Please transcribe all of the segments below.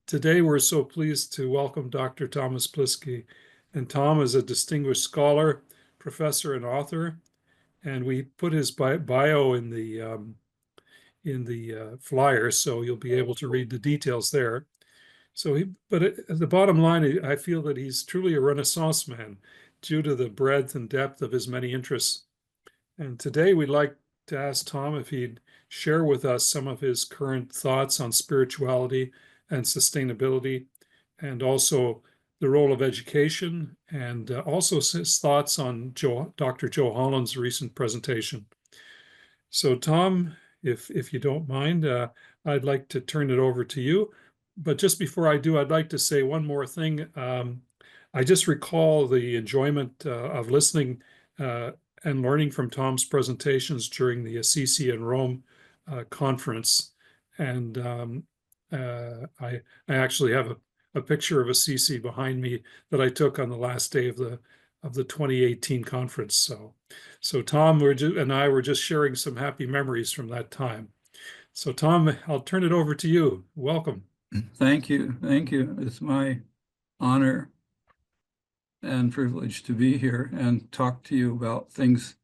Today, we're so pleased to welcome Dr. Thomas Pliske. And Tom is a distinguished scholar, professor, and author. And we put his bio in the flyer, so you'll be able to read the details there. But at the bottom line, I feel that he's truly a Renaissance man due to the breadth and depth of his many interests. And today, we'd like to ask Tom if he'd share with us some of his current thoughts on spirituality and sustainability, and also the role of education, and also his thoughts on Dr. Joe Holland's recent presentation. So, Tom, if you don't mind, I'd like to turn it over to you. But just before I do, I'd like to say one more thing. I just recall the enjoyment of listening and learning from Tom's presentations during the Assisi and Rome conference. And I actually have a picture of Assisi behind me that I took on the last day of the 2018 conference. So Tom and I were just sharing some happy memories from that time. So Tom, I'll turn it over to you. Welcome. Thank you. Thank you. It's my honor and privilege to be here and talk to you about things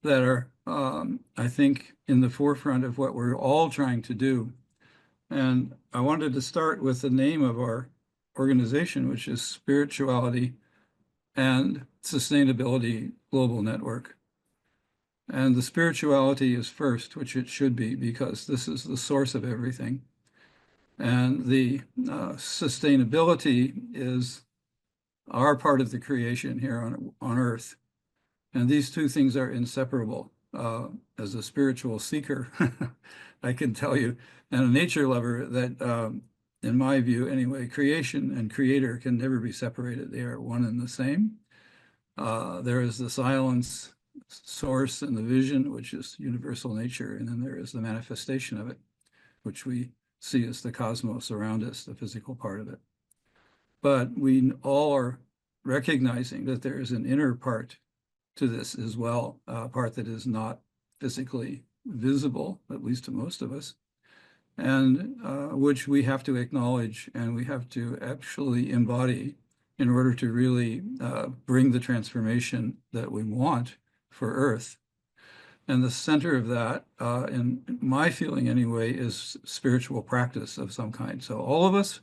that are, I think, in the forefront of what we're all trying to do. And I wanted to start with the name of our organization, which is Spirituality and Sustainability Global Network. And the spirituality is first, which it should be, because this is the source of everything. And the sustainability is our part of the creation here on Earth. And these two things are inseparable. As a spiritual seeker, I can tell you, and a nature lover, that in my view anyway, creation and creator can never be separated. They are one and the same. There is the silence source and the vision, which is universal nature, and then there is the manifestation of it, which we see as the cosmos around us, the physical part of it. But we all are recognizing that there is an inner part to this as well, a part that is not physically visible, at least to most of us, and which we have to acknowledge and we have to actually embody in order to really bring the transformation that we want for Earth. And the center of that, in my feeling anyway, is spiritual practice of some kind. So all of us,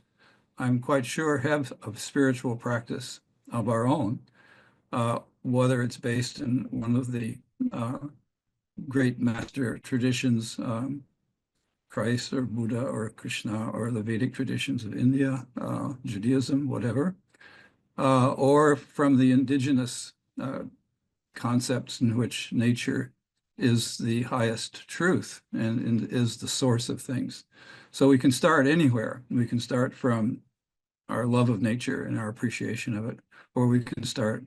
I'm quite sure, have a spiritual practice of our own, whether it's based in one of the great master traditions, Christ or Buddha or Krishna, or the Vedic traditions of India, Judaism, whatever, or from the indigenous concepts in which nature is the highest truth and is the source of things. So we can start anywhere. We can start from our love of nature and our appreciation of it, or we can start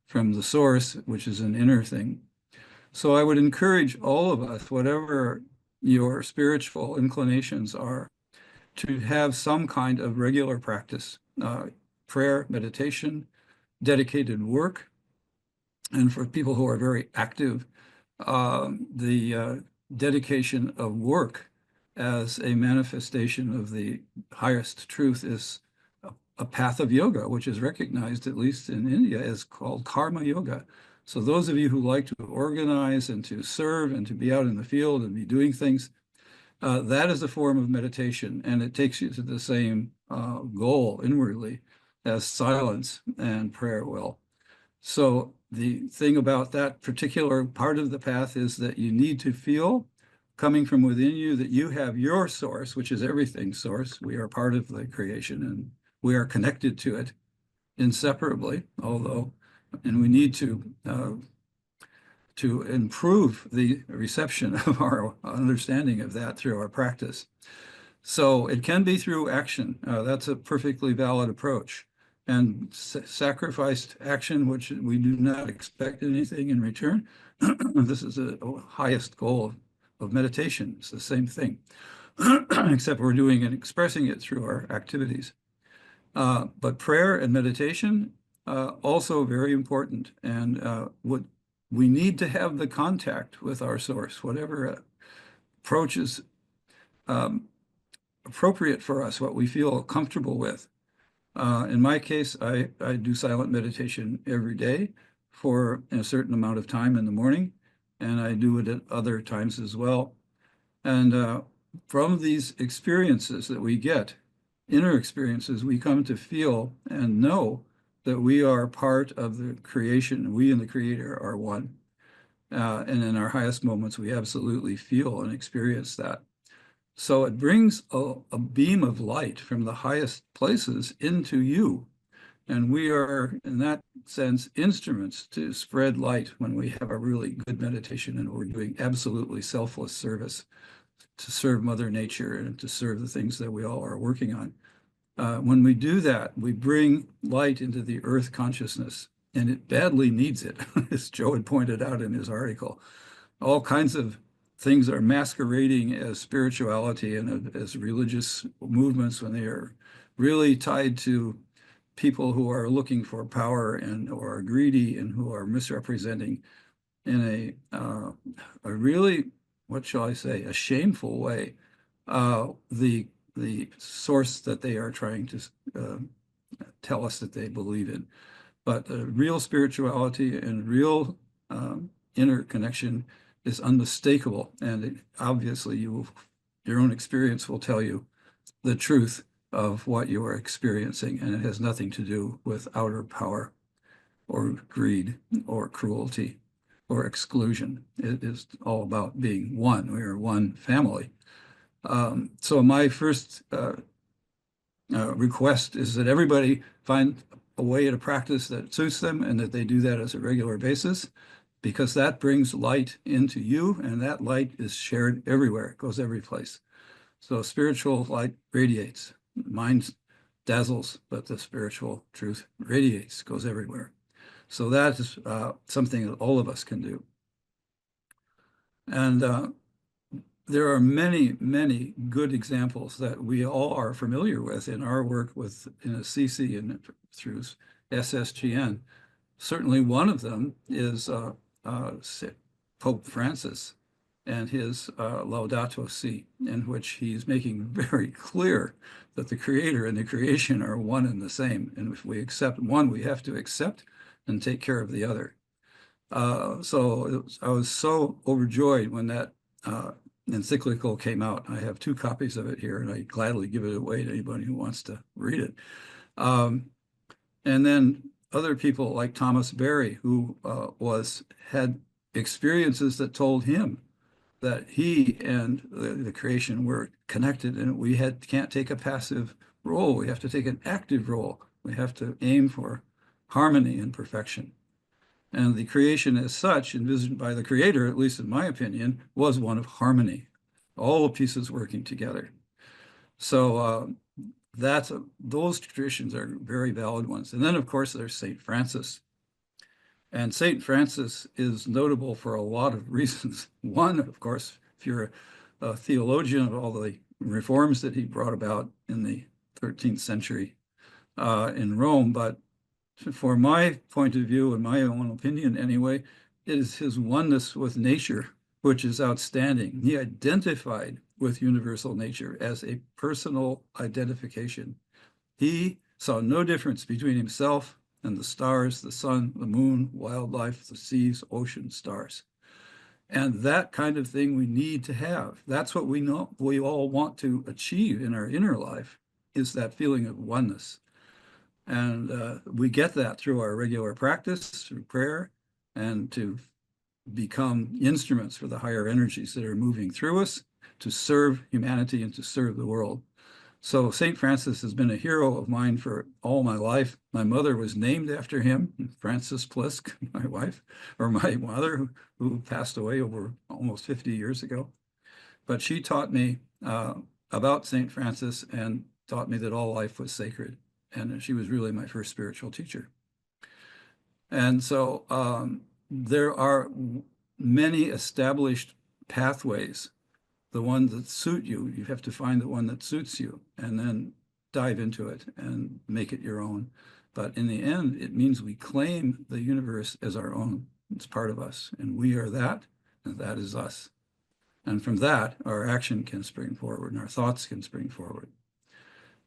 from the source, which is an inner thing. So I would encourage all of us, whatever your spiritual inclinations are, to have some kind of regular practice, prayer, meditation, dedicated work. And for people who are very active, the dedication of work as a manifestation of the highest truth is a path of yoga, which is recognized, at least in India, as called karma yoga. So those of you who like to organize and to serve and to be out in the field and be doing things, that is a form of meditation, and it takes you to the same goal inwardly as silence and prayer will. So the thing about that particular part of the path is that you need to feel coming from within you that you have your source, which is everything's source. We are part of the creation and we are connected to it inseparably, and we need to improve the reception of our understanding of that through our practice. So it can be through action. That's a perfectly valid approach. And sacrificed action, which we do not expect anything in return. This is the highest goal of meditation. It's the same thing, except we're doing and expressing it through our activities. But prayer and meditation, also very important. And what we need to have the contact with our source, whatever approaches appropriate for us, what we feel comfortable with. In my case, I do silent meditation every day for a certain amount of time in the morning, and I do it at other times as well. And from these experiences that we get, inner experiences, we come to feel and know that we are part of the creation. We and the Creator are one. And in our highest moments, we absolutely feel and experience that. So it brings a beam of light from the highest places into you. And we are, in that sense, instruments to spread light when we have a really good meditation and we're doing absolutely selfless service to serve Mother Nature and to serve the things that we all are working on. When we do that, we bring light into the earth consciousness, and it badly needs it, as Joe had pointed out in his article. All kinds of things are masquerading as spirituality and as religious movements when they are really tied to people who are looking for power and or are greedy and who are misrepresenting in a really, what shall I say, a shameful way, the source that they are trying to tell us that they believe in. But real spirituality and real inner connection is unmistakable, and obviously your own experience will tell you the truth of what you are experiencing, and it has nothing to do with outer power or greed or cruelty or exclusion. It is all about being one. We are one family. So my first request is that everybody find a way to practice that suits them and that they do that as a regular basis, because that brings light into you, and that light is shared everywhere. It goes every place. So spiritual light radiates. Mind dazzles, but the spiritual truth radiates, goes everywhere. So that is something that all of us can do. And there are many, many good examples that we all are familiar with in our work with in Assisi and through SSGN. Certainly one of them is Pope Francis and his Laudato Si, in which he's making very clear that the Creator and the creation are one and the same. And if we accept one, we have to accept and take care of the other. So I was so overjoyed when that encyclical came out. I have 2 copies of it here, and I gladly give it away to anybody who wants to read it. And then other people like Thomas Berry, who had experiences that told him that he and the creation were connected, and we can't take a passive role. We have to take an active role. We have to aim for harmony and perfection. And the creation as such, envisioned by the Creator, at least in my opinion, was one of harmony, all the pieces working together. So those traditions are very valid ones. And then, of course, there's St. Francis. And St. Francis is notable for a lot of reasons. One, of course, if you're a theologian of all the reforms that he brought about in the 13th century in Rome, but for my point of view and my own opinion anyway, it is his oneness with nature, which is outstanding. He identified with universal nature as a personal identification. He saw no difference between himself and the stars, the sun, the moon, wildlife, the seas, ocean, stars. And that kind of thing we need to have. That's what we know we all want to achieve in our inner life, is that feeling of oneness. And we get that through our regular practice, through prayer, and to become instruments for the higher energies that are moving through us to serve humanity and to serve the world. So St. Francis has been a hero of mine for all my life. My mother was named after him, Frances Pliske, my wife, or my mother, who passed away over almost 50 years ago. But she taught me about St. Francis and taught me that all life was sacred. And she was really my first spiritual teacher. And so there are many established pathways. The ones that suit you, you have to find the one that suits you and then dive into it and make it your own. But in the end, it means we claim the universe as our own. It's part of us, and we are that, and that is us. And from that, our action can spring forward and our thoughts can spring forward.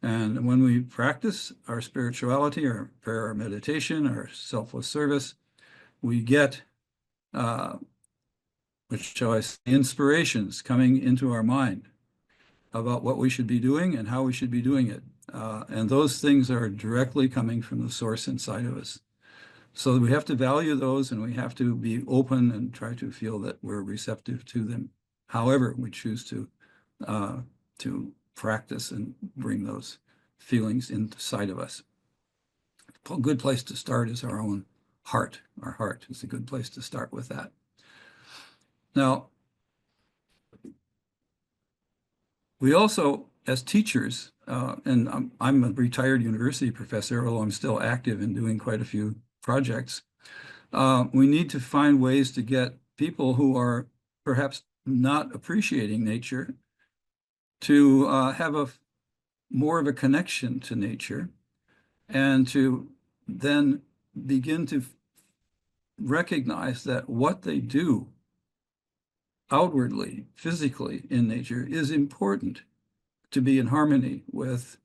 And when we practice our spirituality, our prayer, our meditation, our selfless service, we get, which shall I say, inspirations coming into our mind about what we should be doing and how we should be doing it. And those things are directly coming from the source inside of us. So we have to value those, and we have to be open and try to feel that we're receptive to them, however we choose to practice and bring those feelings inside of us. A good place to start is our own heart. Our heart is a good place to start with that. Now, we also, as teachers, and I'm a retired university professor, although I'm still active in doing quite a few projects, we need to find ways to get people who are perhaps not appreciating nature to have more of a connection to nature, and to then begin to recognize that what they do outwardly, physically in nature is important to be in harmony with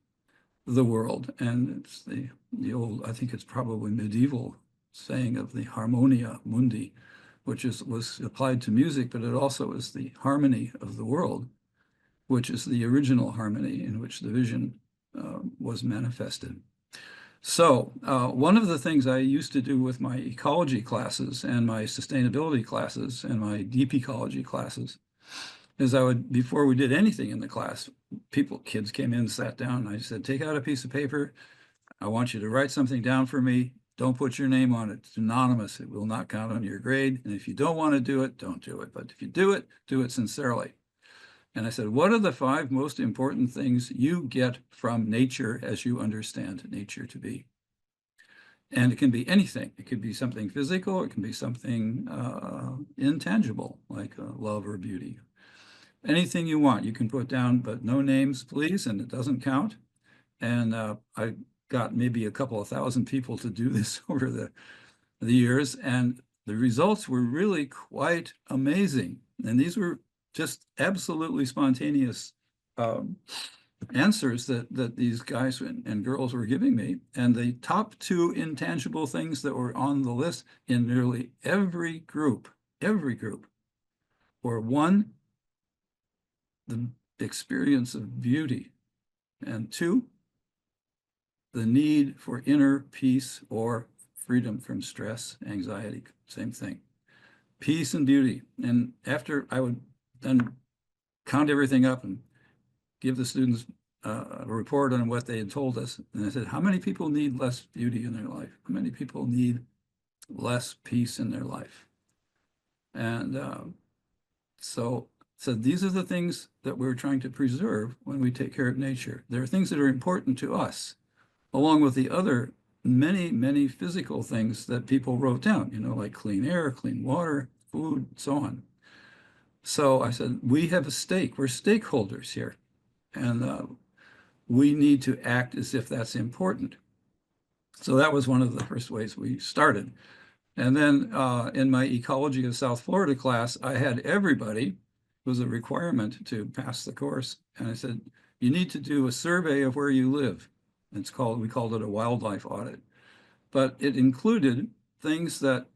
the world. And it's the old, I think it's probably medieval saying of the harmonia mundi, which was applied to music, but it also is the harmony of the world, which is the original harmony in which the vision was manifested. So one of the things I used to do with my ecology classes and my sustainability classes and my deep ecology classes is I would, before we did anything in the class, kids came in, sat down, and I said, take out a piece of paper. I want you to write something down for me. Don't put your name on it. It's anonymous. It will not count on your grade. And if you don't want to do it, don't do it. But if you do it sincerely. And I said, what are the 5 most important things you get from nature as you understand nature to be? And it can be anything. It could be something physical. It can be something intangible, like love or beauty. Anything you want, you can put down, but no names, please, and it doesn't count. And I got maybe a couple of thousand people to do this over the years, and the results were really quite amazing. And these were just absolutely spontaneous answers that these guys and girls were giving me. And the top 2 intangible things that were on the list in nearly every group, were 1, the experience of beauty, and 2, the need for inner peace or freedom from stress, anxiety, same thing. Peace and beauty. And after I would then count everything up and give the students a report on what they had told us. And I said, how many people need less beauty in their life? How many people need less peace in their life? And so these are the things that we're trying to preserve when we take care of nature. There are things that are important to us, along with the other many, many physical things that people wrote down, like clean air, clean water, food, so on. So I said, we have a stake. We're stakeholders here. And we need to act as if that's important. So that was one of the first ways we started. And then in my Ecology of South Florida class, I had everybody, it was a requirement to pass the course. And I said, you need to do a survey of where you live. We called it a wildlife audit. But it included things that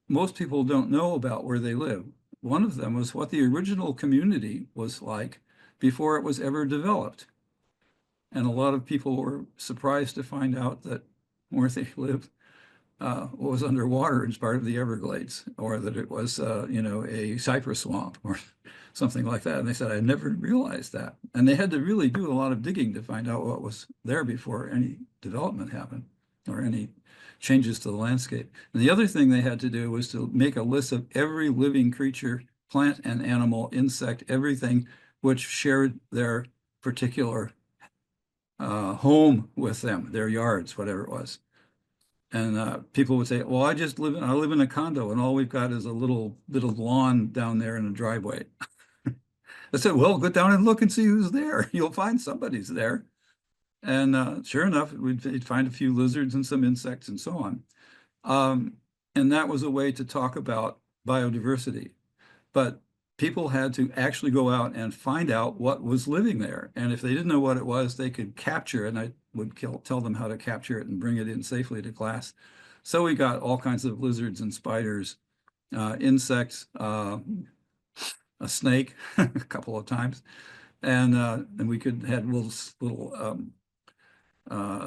most people don't know about where they live. One of them was what the original community was like before it was ever developed. And a lot of people were surprised to find out that where they lived was underwater as part of the Everglades, or that it was, a cypress swamp or something like that. And they said, I never realized that. And they had to really do a lot of digging to find out what was there before any development happened or any changes to the landscape. And the other thing they had to do was to make a list of every living creature, plant and animal, insect, everything which shared their particular home with them, their yards, whatever it was. And people would say, well, I live in a condo and all we've got is a little bit of lawn down there in a driveway. I said, well, go down and look and see who's there. You'll find somebody's there. And sure enough, we'd find a few lizards and some insects and so on. And that was a way to talk about biodiversity. But people had to actually go out and find out what was living there. And if they didn't know what it was, they could capture it, and I would tell them how to capture it and bring it in safely to class. So we got all kinds of lizards and spiders, insects, a snake a couple of times, and we could had little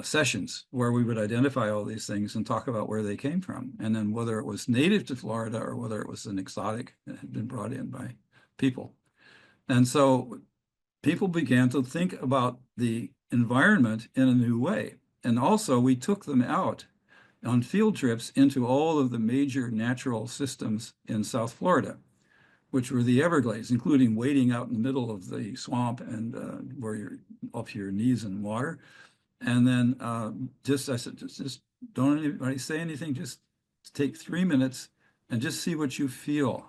sessions where we would identify all these things and talk about where they came from, and then whether it was native to Florida or whether it was an exotic that had been brought in by people. And so people began to think about the environment in a new way. And also we took them out on field trips into all of the major natural systems in South Florida, which were the Everglades, including wading out in the middle of the swamp and where you're up to your knees in water. And then I said, just don't anybody say anything, just take 3 minutes and just see what you feel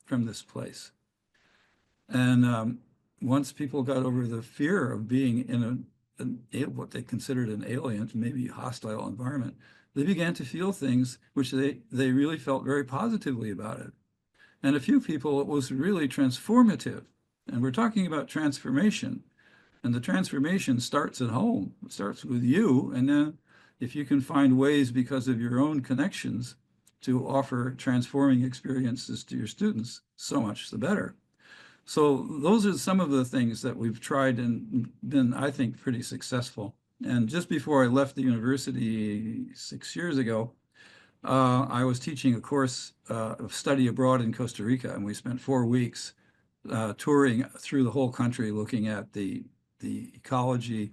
from this place. And once people got over the fear of being in what they considered an alien, maybe hostile environment, they began to feel things which they really felt very positively about it. And a few people, it was really transformative. And we're talking about transformation. And the transformation starts at home. It starts with you. And then if you can find ways because of your own connections to offer transforming experiences to your students, so much the better. So those are some of the things that we've tried and been, I think, pretty successful. And just before I left the university 6 years ago, I was teaching a course of study abroad in Costa Rica, and we spent 4 weeks touring through the whole country looking at the ecology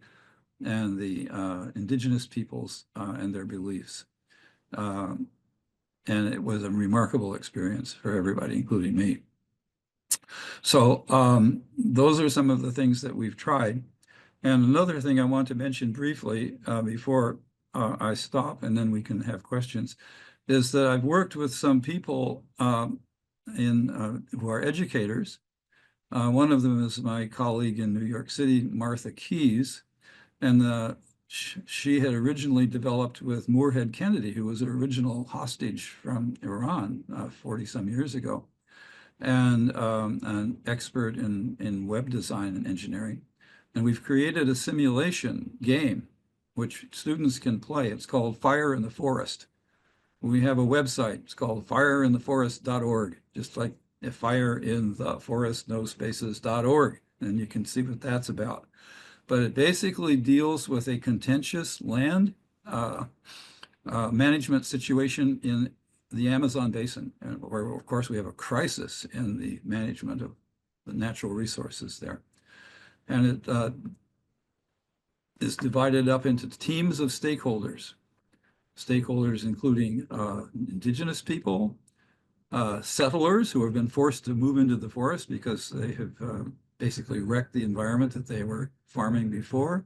and the indigenous peoples and their beliefs. And it was a remarkable experience for everybody, including me. So those are some of the things that we've tried. And another thing I want to mention briefly before I stop, and then we can have questions, is that I've worked with some people who are educators. One of them is my colleague in New York City, Martha Keyes, and she had originally developed with Moorhead Kennedy, who was an original hostage from Iran 40-some years ago, and an expert in web design and engineering. And we've created a simulation game which students can play. It's called Fire in the Forest. We have a website. It's called fireintheforest.org, just like if fire in the forest, no spaces.org. And you can see what that's about. But it basically deals with a contentious land management situation in the Amazon basin, where, of course, we have a crisis in the management of the natural resources there. And it is divided up into teams of stakeholders including indigenous people, settlers who have been forced to move into the forest because they have basically wrecked the environment that they were farming before,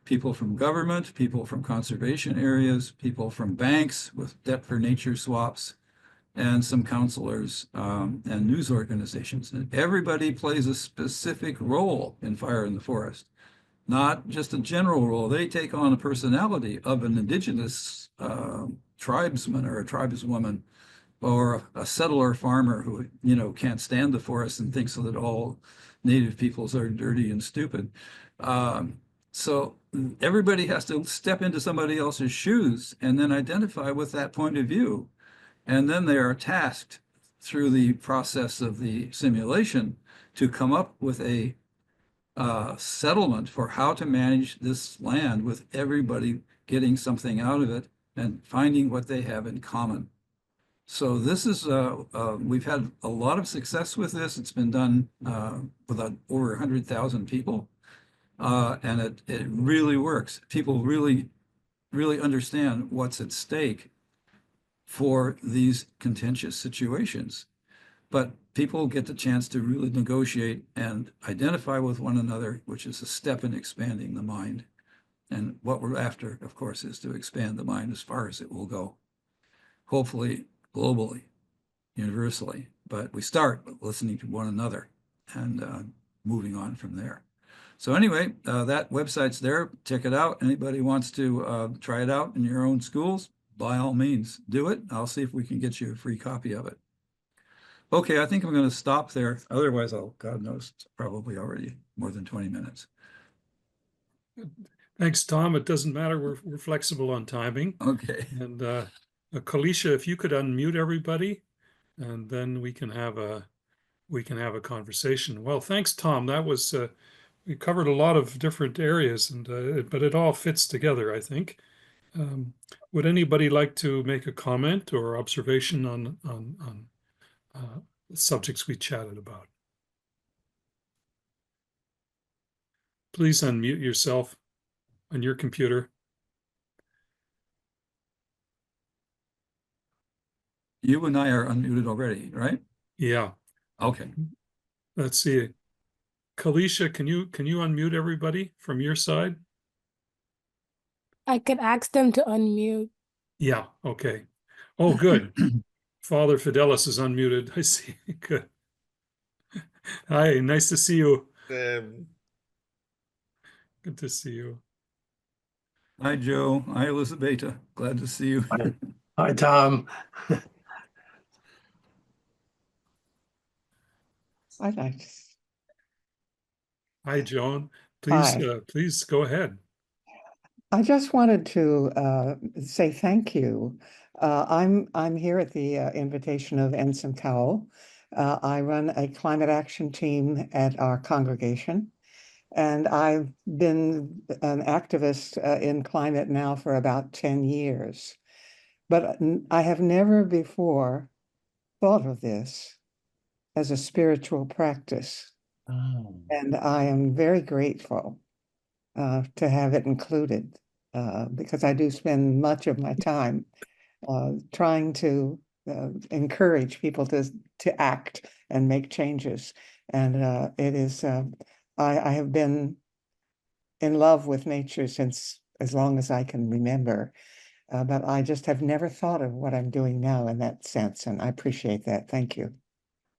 people from government, people from conservation areas, people from banks with debt for nature swaps, and some counselors and news organizations. And everybody plays a specific role in Fire in the Forest, not just a general role. They take on a personality of an indigenous tribesman or a tribeswoman, or a settler farmer who, can't stand the forest and thinks that all native peoples are dirty and stupid. So everybody has to step into somebody else's shoes and then identify with that point of view. And then they are tasked through the process of the simulation to come up with a settlement for how to manage this land with everybody getting something out of it and finding what they have in common. So this is, we've had a lot of success with this. It's been done with over 100,000 people, and it really works. People really, really understand what's at stake for these contentious situations. But people get the chance to really negotiate and identify with one another, which is a step in expanding the mind. And what we're after, of course, is to expand the mind as far as it will go, hopefully globally, universally. But we start with listening to one another and moving on from there. So anyway, that website's there. Check it out. Anybody wants to try it out in your own schools, by all means, do it. I'll see if we can get you a free copy of it. Okay, I think I'm going to stop there. Otherwise, I'll, God knows, it's probably already more than 20 minutes. Thanks, Tom. It doesn't matter. We're flexible on timing. Okay. And Kalisha, if you could unmute everybody, and then we can have a conversation. Well, thanks, Tom. That was we covered a lot of different areas, and but it all fits together, I think. Um, would anybody like to make a comment or observation on the subjects we chatted about? Please unmute yourself on your computer. You and I are unmuted already, right? Yeah. Okay. Let's see. Kalisha, can you unmute everybody from your side? I could ask them to unmute. Yeah. Okay. Oh, good. Father Fidelis is unmuted. I see. Good. Hi. Nice to see you. Um, Good to see you. Hi, Joe. Hi, Elizabeth. Glad to see you. Hi, Tom. I'd like to. Hi, Joan. Please, Hi. please go ahead. I just wanted to say thank you. I'm here at the invitation of encyclical. I run a climate action team at our congregation, and I've been an activist in climate now for about 10 years. But I have never before thought of this as a spiritual practice, Oh. and I am very grateful to have it included because I do spend much of my time trying to encourage people to act and make changes. And it is, I have been in love with nature since as long as I can remember. But I just have never thought of what I'm doing now in that sense. And I appreciate that. Thank you.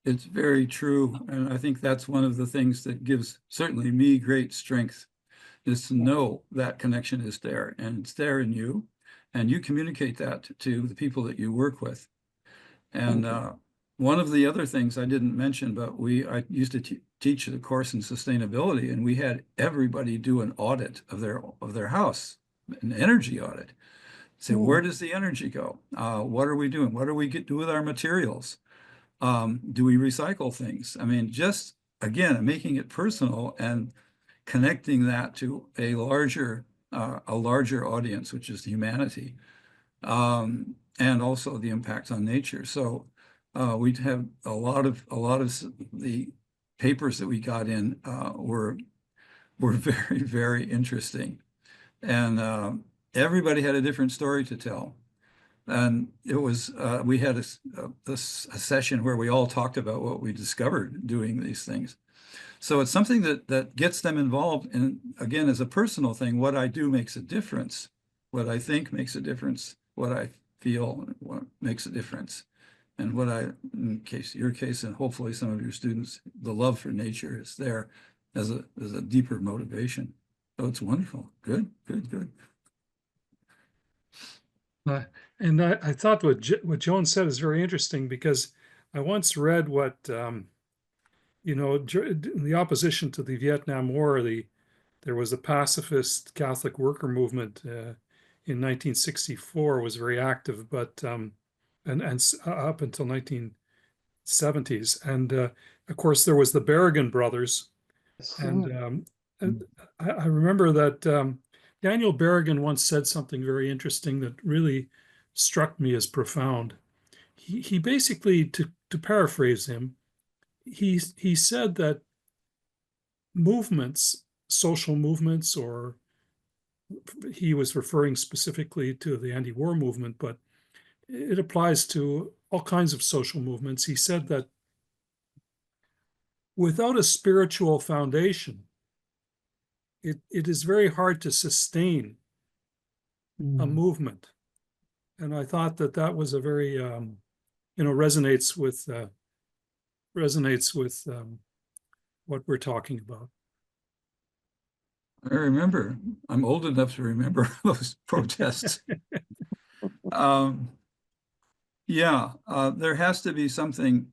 It's very true. And I think that's one of the things that gives certainly me great strength is to know that connection is there and it's there in you. And you communicate that to the people that you work with. And one of the other things I didn't mention, but I used to teach the course in sustainability, and we had everybody do an audit of their house, an energy audit. Say, where does the energy go? What are we doing? What do we do with our materials? Do we recycle things? I mean, just again, making it personal and connecting that to a larger audience, which is humanity, and also the impact on nature. So we have a lot of the papers that we got in were very, very interesting, and everybody had a different story to tell. And it was we had a session where we all talked about what we discovered doing these things. So it's something that gets them involved. And again, as a personal thing, what I do makes a difference. What I think makes a difference. What I feel what makes a difference. And what in your case, and hopefully some of your students, the love for nature is there as a deeper motivation. So it's wonderful. Good, good, good. And I thought what Joan said is very interesting because I once read what in the opposition to the Vietnam War, there was a pacifist Catholic worker movement in 1964 was very active, but and up until 1970s, and of course there was the Berrigan brothers, and I remember that Daniel Berrigan once said something very interesting that really struck me as profound. He basically, to paraphrase him, he said that movements, social movements, or he was referring specifically to the anti-war movement, but it applies to all kinds of social movements. He said that without a spiritual foundation, it is very hard to sustain a movement. And I thought that was a very, resonates with what we're talking about. I remember, I'm old enough to remember those protests. Yeah, there has to be something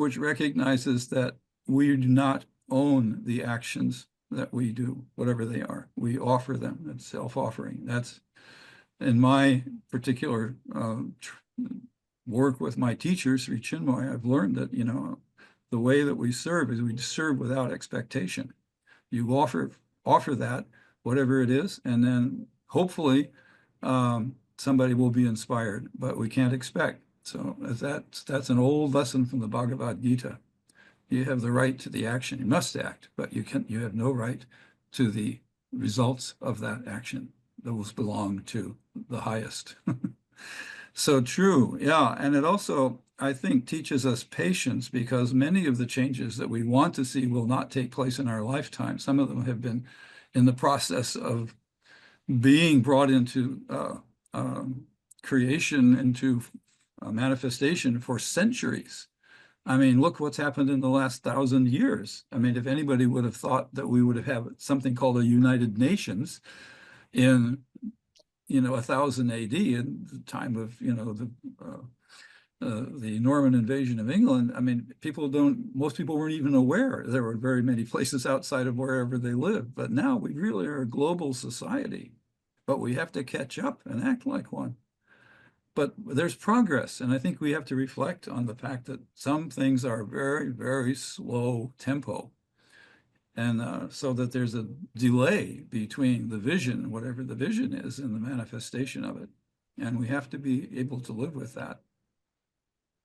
which recognizes that we do not own the actions that we do, whatever they are. We offer them. It's self-offering. That's in my particular work with my teachers, Sri Chinmoy, I've learned that, you know, the way that we serve is we serve without expectation. You offer that, whatever it is, and then hopefully somebody will be inspired, but we can't expect. So that's an old lesson from the Bhagavad Gita. You have the right to the action. You must act, but you have no right to the results of that action. Those belong to the highest. So true, yeah. And it also, I think, teaches us patience, because many of the changes that we want to see will not take place in our lifetime. Some of them have been in the process of being brought into creation, into manifestation for centuries. I mean, look what's happened in the last 1,000 years. I mean, if anybody would have thought that we would have had something called a United Nations in, 1000 AD, in the time of, the Norman invasion of England, I mean, most people weren't even aware there were very many places outside of wherever they lived. But now we really are a global society, but we have to catch up and act like one. But there's progress, and I think we have to reflect on the fact that some things are very, very slow tempo. And so that there's a delay between the vision, whatever the vision is, and the manifestation of it. And we have to be able to live with that.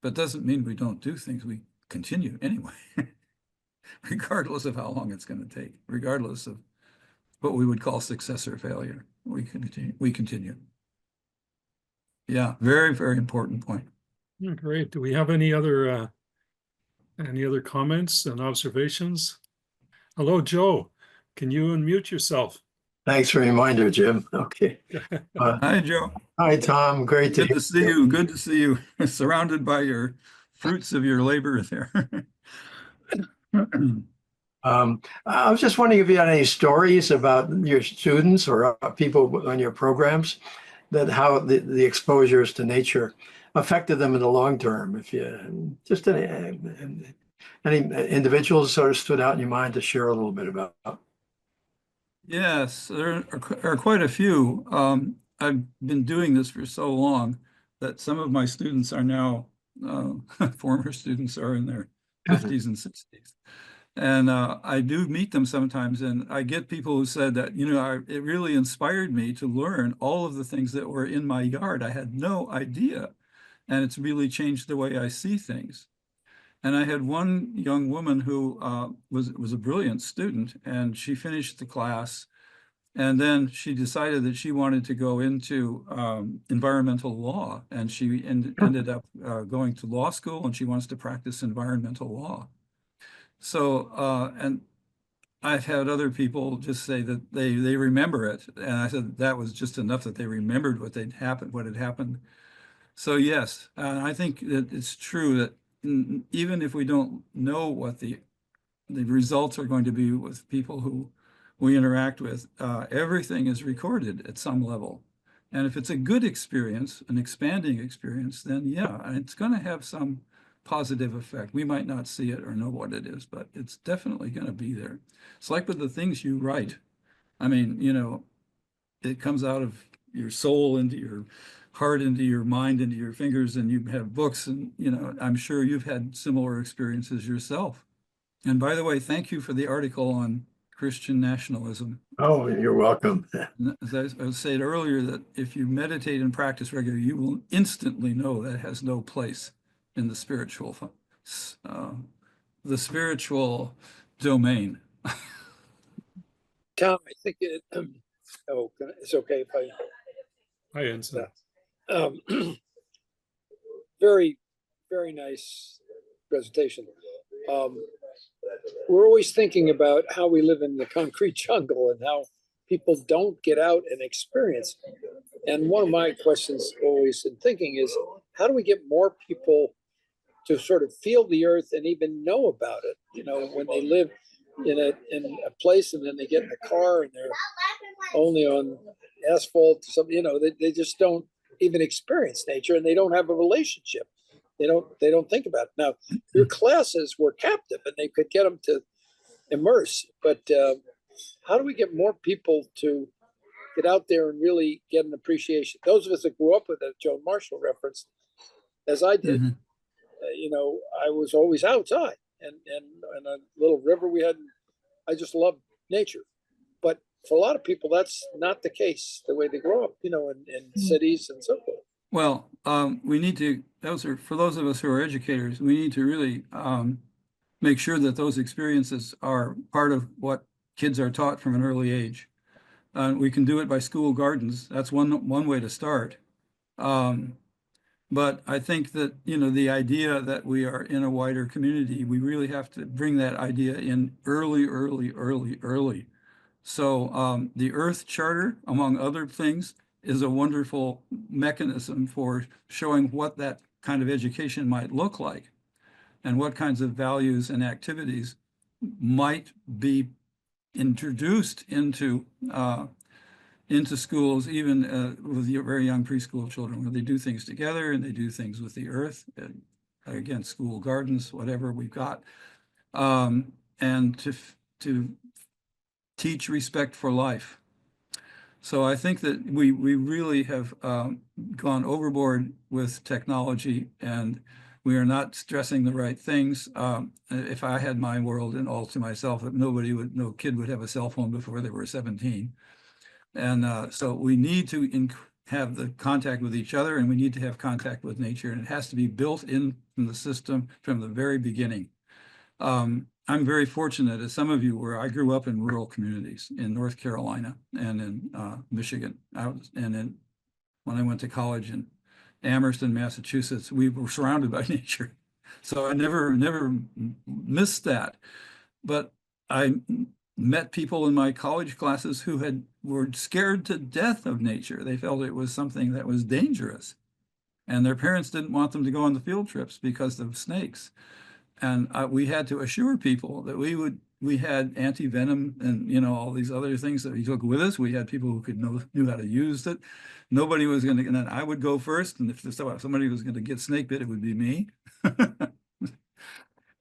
But doesn't mean we don't do things. We continue anyway, regardless of how long it's going to take, regardless of what we would call success or failure. We continue. Yeah, very, very important point. Great. Do we have any other comments and observations? Hello, Joe. Can you unmute yourself? Thanks for the reminder, Jim. Okay. Hi, Joe. Hi, Tom. Great to Good to see you. Good to see you. Surrounded by your fruits of your labor there. I was just wondering if you had any stories about your students or people on your programs, that how the exposures to nature affected them in the long term. If you just any individuals sort of stood out in your mind to share a little bit about. Yes, there are quite a few. I've been doing this for so long that some of my students are now, former students are in their 50s and 60s. And I do meet them sometimes, and I get people who said that, it really inspired me to learn all of the things that were in my yard. I had no idea, and it's really changed the way I see things. And I had one young woman who was a brilliant student, and she finished the class, and then she decided that she wanted to go into environmental law, and she ended up going to law school, and she wants to practice environmental law. So, and I've had other people just say that they remember it, and I said that was just enough that they remembered what had happened. So yes, I think that it's true that even if we don't know what the results are going to be with people who we interact with, everything is recorded at some level. And if it's a good experience, an expanding experience, then yeah, it's going to have some positive effect. We might not see it or know what it is, but it's definitely going to be there. It's like with the things you write. I mean, it comes out of your soul into your heart, into your mind, into your fingers, and you have books, and I'm sure you've had similar experiences yourself. And by the way, thank you for the article on Christian nationalism. Oh, you're welcome. As I said earlier, that if you meditate and practice regularly, you will instantly know that has no place in the spiritual domain. Tom, I think it's okay if I. Hi, Ensign. Very, very nice presentation. We're always thinking about how we live in the concrete jungle and how people don't get out and experience. And one of my questions always in thinking is, how do we get more people to sort of feel the earth and even know about it? When they live in a place and then they get in the car and they're only on asphalt or something, they just don't even experience nature, and they don't have a relationship. They don't think about it. Now, your classes were captive and they could get them to immerse, but how do we get more people to get out there and really get an appreciation? Those of us that grew up with it, Joan Marshall referenced, as I did, you know, I was always outside and a little river we had. I just loved nature. But for a lot of people, that's not the case, the way they grow up, you know, in cities and so forth. Well, we need to, for those of us who are educators, we need to really make sure that those experiences are part of what kids are taught from an early age. We can do it by school gardens. That's one way to start. But I think that, you know, the idea that we are in a wider community, we really have to bring that idea in early. So the Earth Charter, among other things, is a wonderful mechanism for showing what that kind of education might look like and what kinds of values and activities might be introduced into schools, even with very young preschool children, where they do things together and they do things with the earth. Again, school gardens, whatever we've got, and to teach respect for life. So I think that we really have gone overboard with technology, and we are not stressing the right things. If I had my world and all to myself, no kid would have a cell phone before they were 17. And so we need to have the contact with each other, and we need to have contact with nature, and it has to be built in from the system from the very beginning. I'm very fortunate, as some of you were. I grew up in rural communities in North Carolina and in Michigan. When I went to college in Amherst, Massachusetts, we were surrounded by nature. So I never missed that. But I met people in my college classes who were scared to death of nature. They felt it was something that was dangerous. And their parents didn't want them to go on the field trips because of snakes. And we had to assure people that we had anti-venom and, you know, all these other things that we took with us. We had people who knew how to use it. Nobody was going to, and then I would go first. And if somebody was going to get snake bit, it would be me.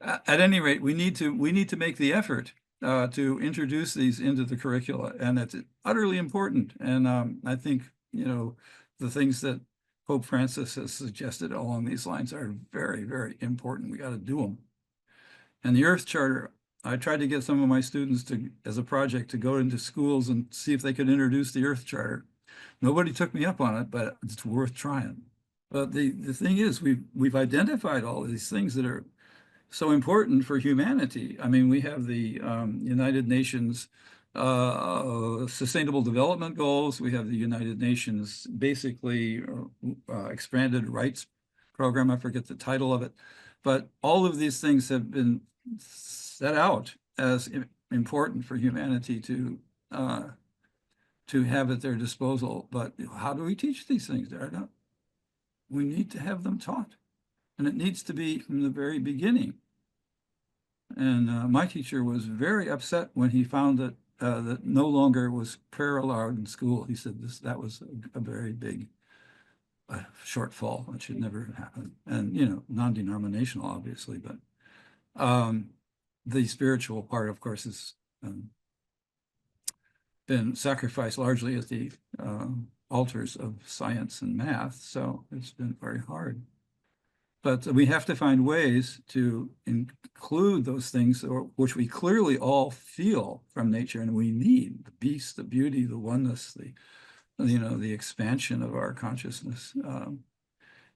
At any rate, we need to make the effort to introduce these into the curricula, and that's utterly important. And I think, you know, the things that Pope Francis has suggested along these lines are very, very important. We got to do them. And the Earth Charter, I tried to get some of my students as a project, to go into schools and see if they could introduce the Earth Charter. Nobody took me up on it, but it's worth trying. But the thing is, we've identified all of these things that are so important for humanity. I mean, we have the United Nations Sustainable Development Goals. We have the United Nations basically expanded rights program. I forget the title of it, but all of these things have been set out as important for humanity to have at their disposal. But how do we teach these things? We need to have them taught, and it needs to be from the very beginning. And my teacher was very upset when he found that that no longer was prayer allowed in school. He said that was a very big shortfall. It should never happen. And, you know, non-denominational, obviously, but the spiritual part, of course, has been sacrificed largely at the altars of science and math. So it's been very hard. But we have to find ways to include those things which we clearly all feel from nature, and we need: the peace, the beauty, the oneness, the expansion of our consciousness.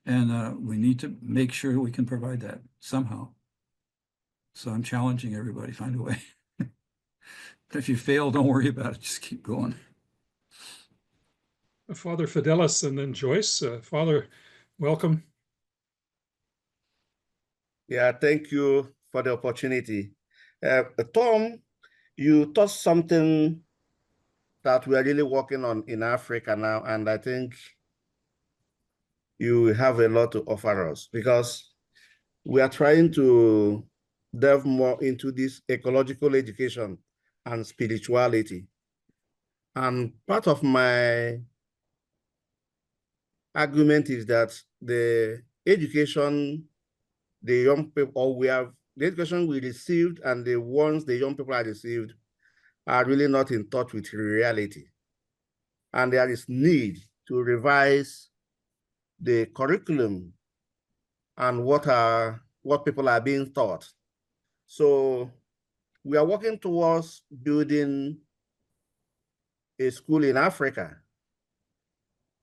And we need to make sure we can provide that somehow. So I'm challenging everybody, find a way. If you fail, don't worry about it, just keep going. Father Fidelis and then Joyce. Father, welcome. Yeah, thank you for the opportunity. Tom, you touched something that we are really working on in Africa now, and I think you have a lot to offer us, because we are trying to delve more into this ecological education and spirituality. And part of my argument is that the education the young people, or the education we received and the ones the young people are received are really not in touch with reality. And there is need to revise the curriculum and what people are being taught. So we are working towards building a school in Africa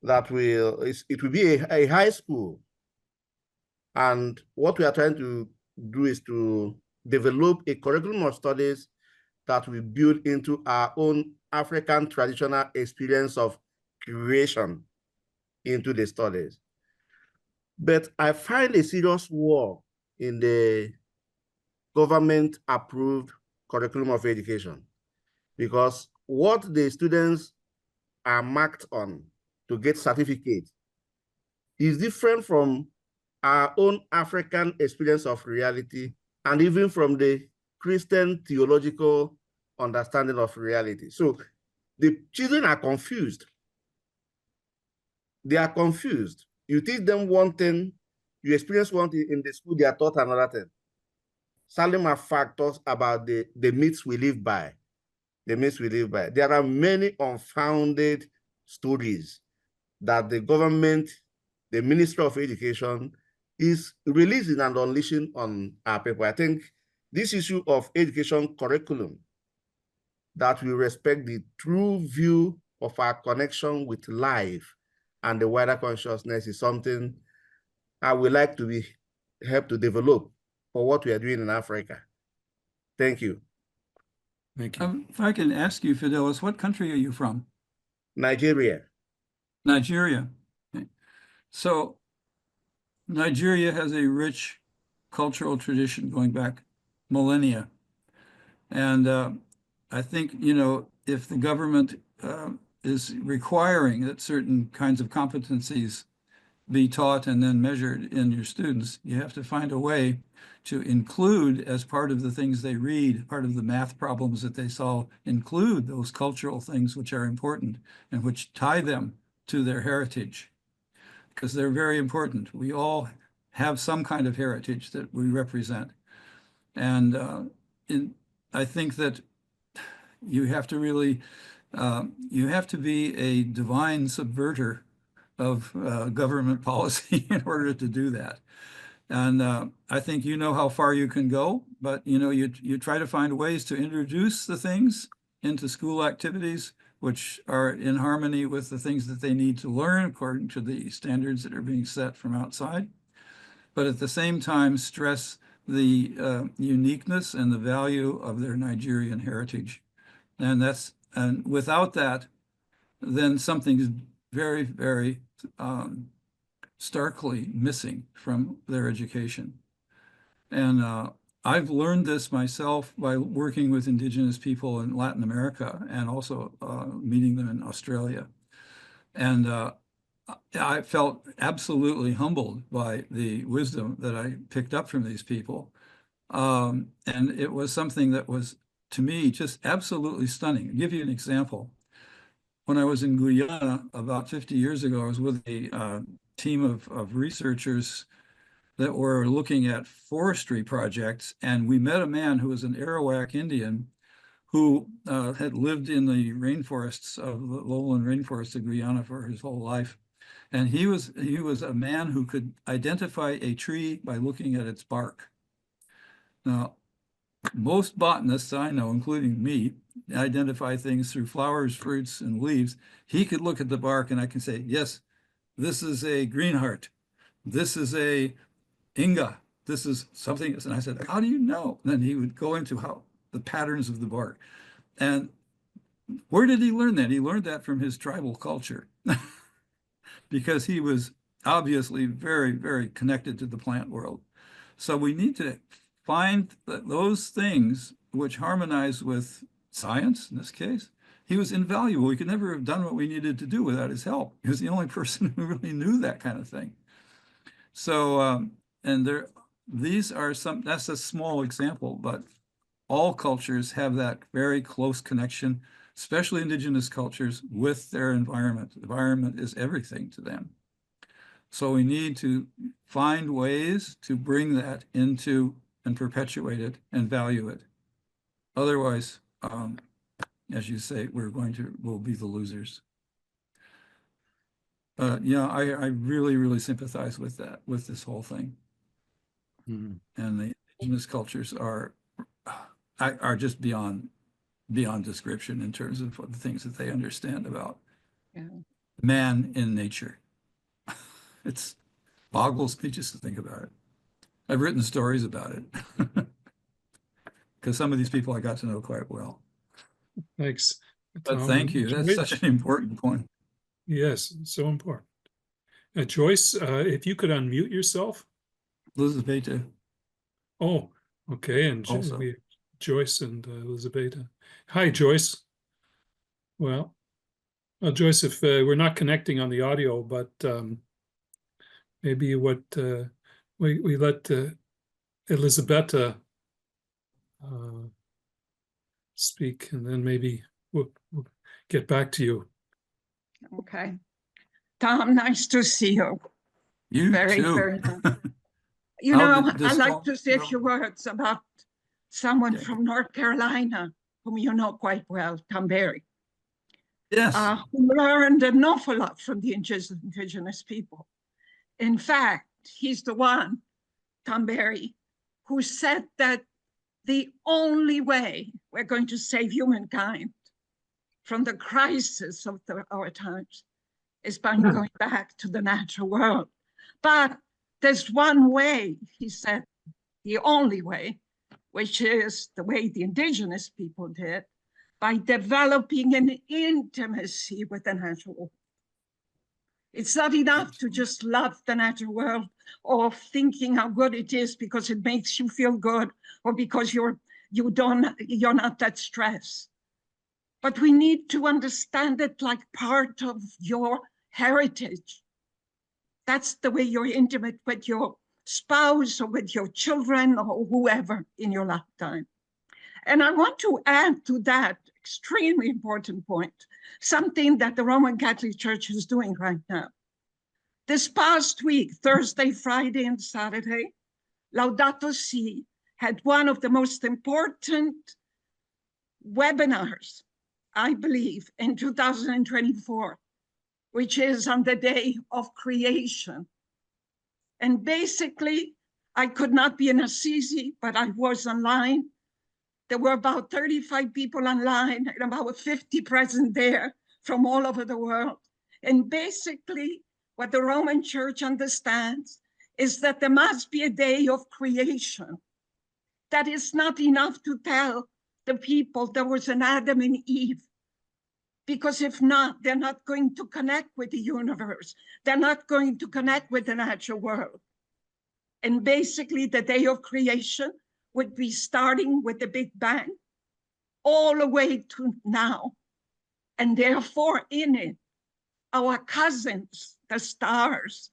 that it will be a high school. And what we are trying to do is to develop a curriculum of studies that we build into our own African traditional experience of creation into the studies. But I find a serious war in the government-approved curriculum of education, because what the students are marked on to get certificates is different from our own African experience of reality, and even from the Christian theological understanding of reality. So the children are confused. They are confused. You teach them one thing, you experience one thing in the school, they are taught another thing. Salim are factors about the myths we live by. The myths we live by. There are many unfounded stories that the government, the Ministry of Education, is releasing and unleashing on our people. I think this issue of education curriculum that will respect the true view of our connection with life and the wider consciousness is something I would like to help to develop for what we are doing in Africa. Thank you. Thank you. If I can ask you, Fidelis, what country are you from? Nigeria. Nigeria. Okay. So Nigeria has a rich cultural tradition going back millennia. And I think, you know, if the government is requiring that certain kinds of competencies be taught and then measured in your students, you have to find a way to include, as part of the things they read, part of the math problems that they solve, include those cultural things which are important and which tie them to their heritage, because they're very important. We all have some kind of heritage that we represent. And I think that you have to really, you have to be a divine subverter of government policy in order to do that. And I think you know how far you can go, but you know, you try to find ways to introduce the things into school activities which are in harmony with the things that they need to learn according to the standards that are being set from outside. But at the same time, stress the uniqueness and the value of their Nigerian heritage. And without that, then something's very, very starkly missing from their education. And I've learned this myself by working with indigenous people in Latin America and also meeting them in Australia. And I felt absolutely humbled by the wisdom that I picked up from these people. And it was something that was, to me, just absolutely stunning. I'll give you an example. When I was in Guyana about 50 years ago, I was with a team of researchers that were looking at forestry projects, and we met a man who was an Arawak Indian who had lived in the rainforests of the lowland rainforests of Guyana for his whole life. And he was a man who could identify a tree by looking at its bark. Now, most botanists I know, including me, identify things through flowers, fruits, and leaves. He could look at the bark and I can say, yes, this is a greenheart. This is a Inga. This is something. And I said, how do you know? And then he would go into how the patterns of the bark. And where did he learn that? He learned that from his tribal culture because he was obviously very, very connected to the plant world. So we need to find those things which harmonize with science, in this case. He was invaluable. We could never have done what we needed to do without his help. He was the only person who really knew that kind of thing. So, these are that's a small example, but all cultures have that very close connection, especially indigenous cultures, with their environment. The environment is everything to them. So we need to find ways to bring that into and perpetuate it and value it. Otherwise, as you say, we'll be the losers. Yeah, I really, really sympathize with that, with this whole thing. And the indigenous cultures are just beyond description in terms of the things that they understand about man in nature. It's boggles me just to think about it. I've written stories about it because some of these people I got to know quite well. Thanks, But Tom. thank you. That's such an important point. Yes, so important. Joyce, if you could unmute yourself. Elizabeth, Oh, okay. And Also. Joyce and Elizabeth. Hi, Joyce. Well, Joyce, if we're not connecting on the audio, but maybe what we let Elizabeth speak, and then maybe we'll get back to you. Okay. Tom, nice to see you. You Very, too. very nice. You How know, did this I'd like all to say a go? few words about someone Okay. from North Carolina, whom you know quite well, Tom Berry, Yes. who learned an awful lot from the indigenous people. In fact, he's the one, Tom Berry, who said that the only way we're going to save humankind from the crisis of our times is by going back to the natural world. But there's one way, he said, the only way, which is the way the indigenous people did, by developing an intimacy with the natural world. It's not enough to just love the natural world or thinking how good it is because it makes you feel good or because you're not that stressed. But we need to understand it like part of your heritage. That's the way you're intimate with your spouse or with your children or whoever in your lifetime. And I want to add to that extremely important point, something that the Roman Catholic Church is doing right now. This past week, Thursday, Friday, and Saturday, Laudato Si had one of the most important webinars, I believe, in 2024, which is on the day of creation. And basically, I could not be in Assisi, but I was online. There were about 35 people online and about 50 present there from all over the world. And basically, what the Roman Church understands is that there must be a day of creation. That is not enough to tell the people there was an Adam and Eve, because if not, they're not going to connect with the universe. They're not going to connect with the natural world. And basically, the day of creation would be starting with the Big Bang all the way to now. And therefore, in it, our cousins, the stars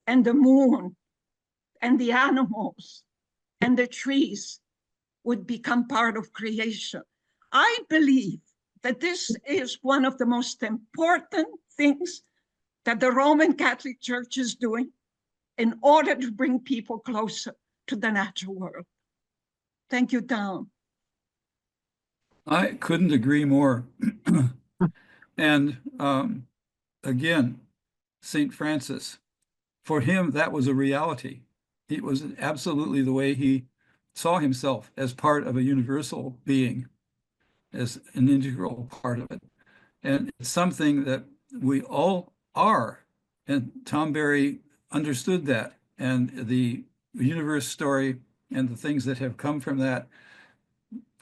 and the moon and the animals and the trees would become part of creation. I believe that this is one of the most important things that the Roman Catholic Church is doing in order to bring people closer to the natural world. Thank you, Tom. I couldn't agree more. And again, St. Francis, for him, that was a reality. It was absolutely the way he saw himself as part of a universal being, as an integral part of it. And it's something that we all are. And Tom Berry understood that. And the universe story and the things that have come from that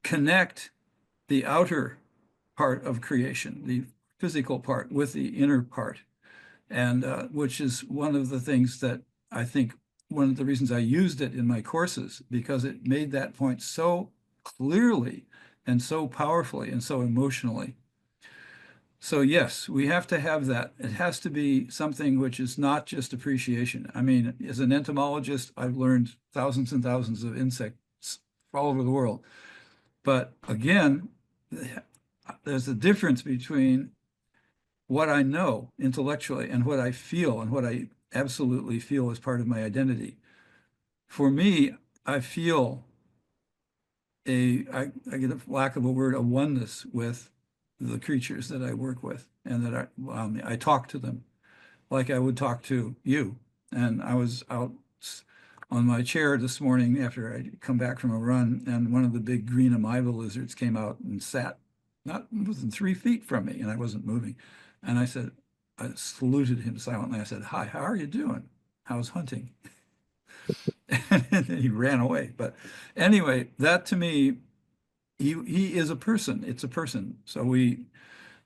connect the outer part of creation, the physical part, with the inner part. And which is one of the things that I think one of the reasons I used it in my courses, because it made that point so clearly and so powerfully and so emotionally. So yes, we have to have that. It has to be something which is not just appreciation. I mean, as an entomologist, I've learned thousands and thousands of insects all over the world. But again, there's a difference between what I know intellectually and what I feel and what I absolutely feel as part of my identity. For me, I feel I get a lack of a word, a oneness with the creatures that I work with and that I talk to them like I would talk to you. And I was out on my chair this morning after I'd come back from a run, and one of the big green amoeba lizards came out and sat not within 3 feet from me, and I wasn't moving. And I saluted him silently. I said, "Hi, how are you doing? How's hunting?" And then he ran away. But anyway, that to me, he is a person. It's a person. So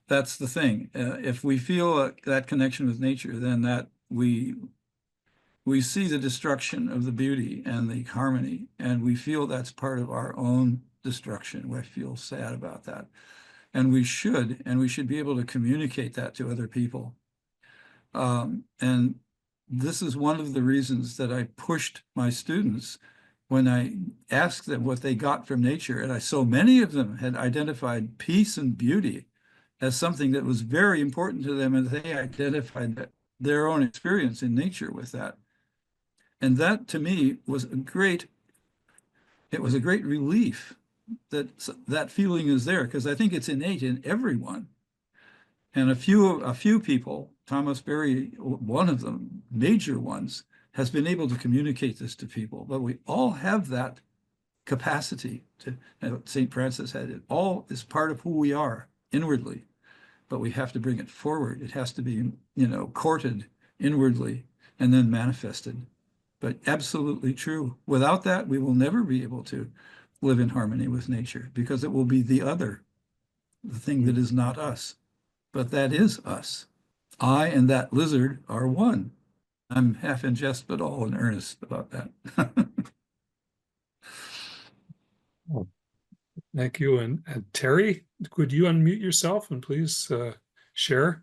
that's the thing. If we feel that connection with nature, then that we see the destruction of the beauty and the harmony, and we feel that's part of our own destruction. We feel sad about that. And we should be able to communicate that to other people. And this is one of the reasons that I pushed my students when I asked them what they got from nature. And so many of them had identified peace and beauty as something that was very important to them, and they identified their own experience in nature with that. And that to me was a great relief that that feeling is there, because I think it's innate in everyone. And a few people, Thomas Berry, one of them, major ones, has been able to communicate this to people. But we all have that capacity to, St. Francis had it, all is part of who we are inwardly, but we have to bring it forward. It has to be, courted inwardly and then manifested. But absolutely true. Without that, we will never be able to live in harmony with nature, because it will be the other, the thing that is not us. But that is us. I and that lizard are one. I'm half in jest, but all in earnest about that. Thank you. And Terry, could you unmute yourself and please share?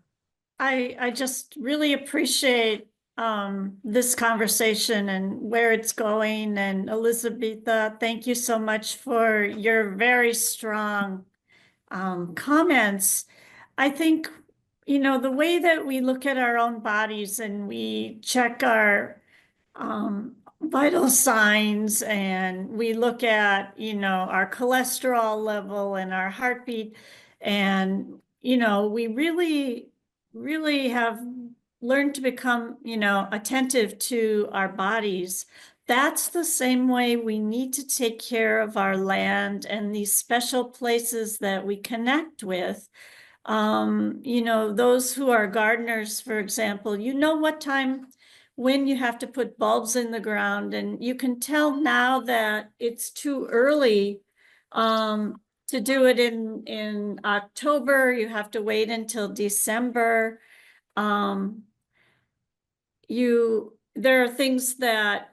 I just really appreciate this conversation and where it's going. And Elizabetha, thank you so much for your very strong comments. I think, the way that we look at our own bodies and we check our vital signs, and we look at, our cholesterol level and our heartbeat, and, we really have learned to become, attentive to our bodies. That's the same way we need to take care of our land and these special places that we connect with. Those who are gardeners, for example, what time when you have to put bulbs in the ground, and you can tell now that it's too early to do it in October. You have to wait until December. There are things that,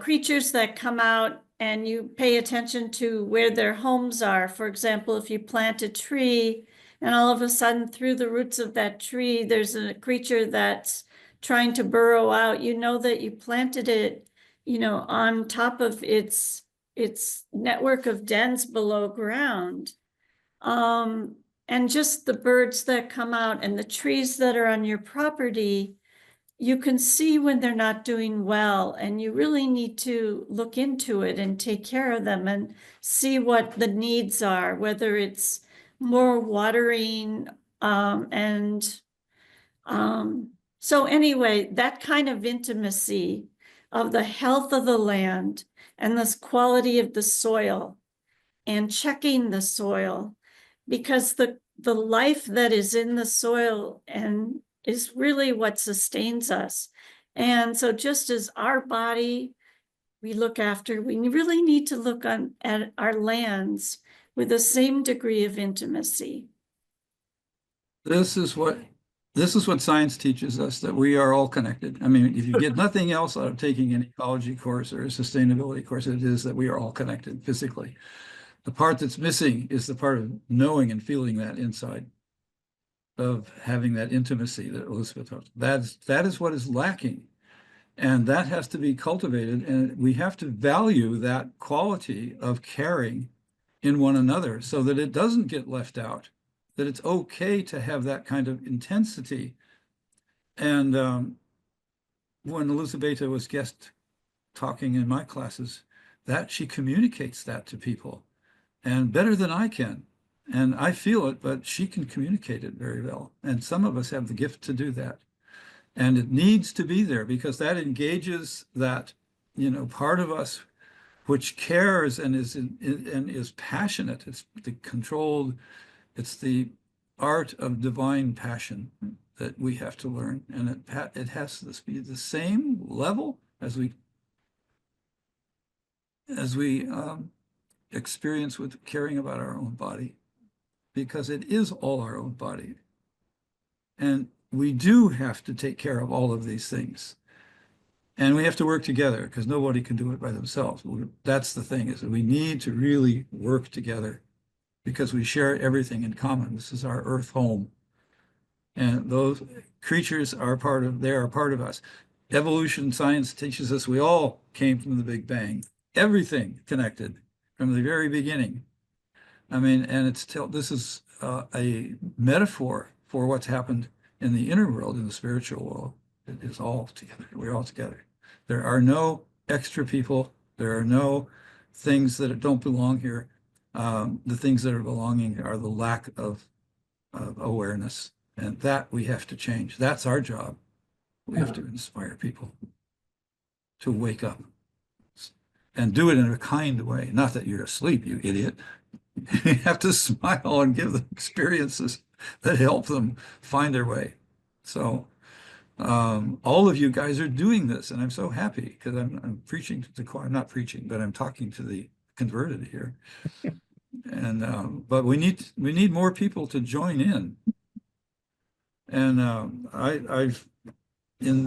creatures that come out, and you pay attention to where their homes are. For example, if you plant a tree and all of a sudden through the roots of that tree, there's a creature that's trying to burrow out, that you planted it, on top of its network of dens below ground. And just the birds that come out and the trees that are on your property, you can see when they're not doing well, and you really need to look into it and take care of them and see what the needs are, whether it's more watering, so anyway, that kind of intimacy of the health of the land and this quality of the soil, and checking the soil, because the life that is in the soil and is really what sustains us. And so just as our body we look after, we really need to look at our lands with the same degree of intimacy. This is what science teaches us, that we are all connected. I mean, if you get nothing else out of taking an ecology course or a sustainability course, it is that we are all connected physically. The part that's missing is the part of knowing and feeling that inside, of having that intimacy that Elizabeth talked about. That is what is lacking. And that has to be cultivated. And we have to value that quality of caring in one another so that it doesn't get left out, that it's okay to have that kind of intensity. And when Elizabeth was guest talking in my classes, that she communicates that to people, and better than I can. And I feel it, but she can communicate it very well. And some of us have the gift to do that. And it needs to be there because that engages that, part of us which cares and is passionate. It's the controlled, it's the art of divine passion that we have to learn. And it has to be the same level as we experience with caring about our own body, because it is all our own body. And we do have to take care of all of these things. And we have to work together because nobody can do it by themselves. That's the thing, is that we need to really work together because we share everything in common. This is our earth home. And those creatures are they are part of us. Evolution science teaches us we all came from the Big Bang. Everything connected from the very beginning. I mean, and this is a metaphor for what's happened in the inner world, in the spiritual world. It is all together. We're all together. There are no extra people. There are no things that don't belong here. The things that are belonging are the lack of awareness, and that we have to change. That's our job. We have to inspire people to wake up and do it in a kind way. Not that you're asleep, you idiot. You have to smile and give them experiences that help them find their way. So all of you guys are doing this, and I'm so happy because I'm preaching to the choir. I'm not preaching, but I'm talking to the converted here. And but we need more people to join in. And I've in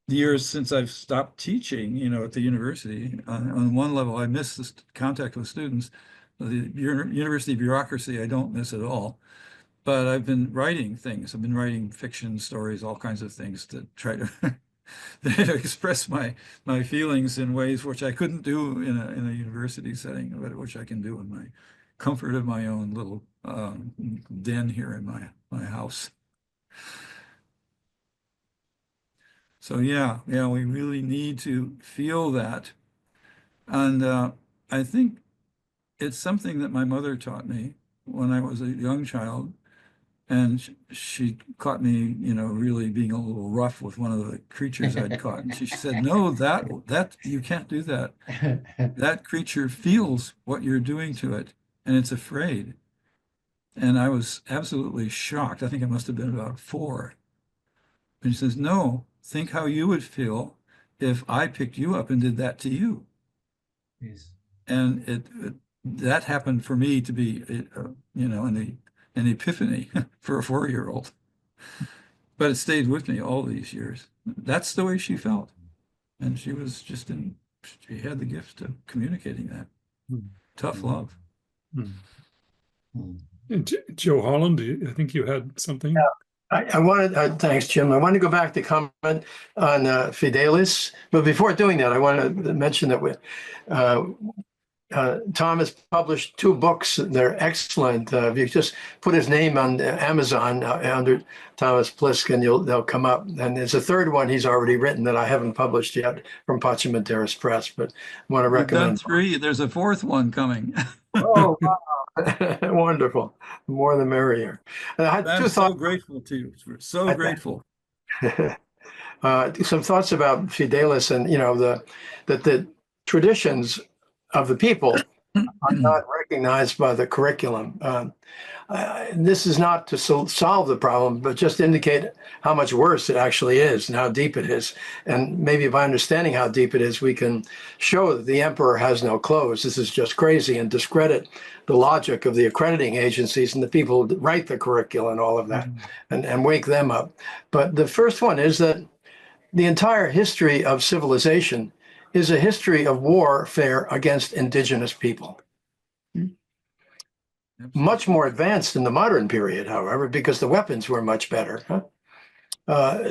the years since I've stopped teaching, at the university, on one level, I miss this contact with students. The university bureaucracy, I don't miss at all. But I've been writing things. I've been writing fiction, stories, all kinds of things to try to express my feelings in ways which I couldn't do in a university setting, but which I can do in my comfort of my own little den here in my house. So yeah, we really need to feel that. And I think it's something that my mother taught me when I was a young child. And she caught me, really being a little rough with one of the creatures I'd caught. And she said, no, that you can't do that. That creature feels what you're doing to it, and it's afraid. And I was absolutely shocked. I think I must have been about 4. And she says, no, think how you would feel if I picked you up and did that to you. Yes. And that happened for me to be, an epiphany for a 4-year-old. But it stayed with me all these years. That's the way she felt. And she was she had the gift of communicating that. Tough love. And Joe Holland, I think you had something. I wanted, thanks, Jim. I want to go back to comment on Fidelis. But before doing that, I want to mention that Tom has published 2 books. They're excellent. If you just put his name on Amazon under Thomas Pliske, and they'll come up. And there's a 3rd one he's already written that I haven't published yet from Pachamateras Press, but I want to recommend. We've done 3. There's a 4th one coming. Oh, wow. Wonderful. More the merrier. I had I'm 2 so thoughts. grateful to you. We're so grateful. Some thoughts about Fidelis and, that the traditions of the people are not recognized by the curriculum. This is not to solve the problem, but just indicate how much worse it actually is and how deep it is. And maybe by understanding how deep it is, we can show that the emperor has no clothes. This is just crazy, and discredit the logic of the accrediting agencies and the people who write the curricula and all of that, and wake them up. But the first one is that the entire history of civilization is a history of warfare against indigenous people. Much more advanced in the modern period, however, because the weapons were much better.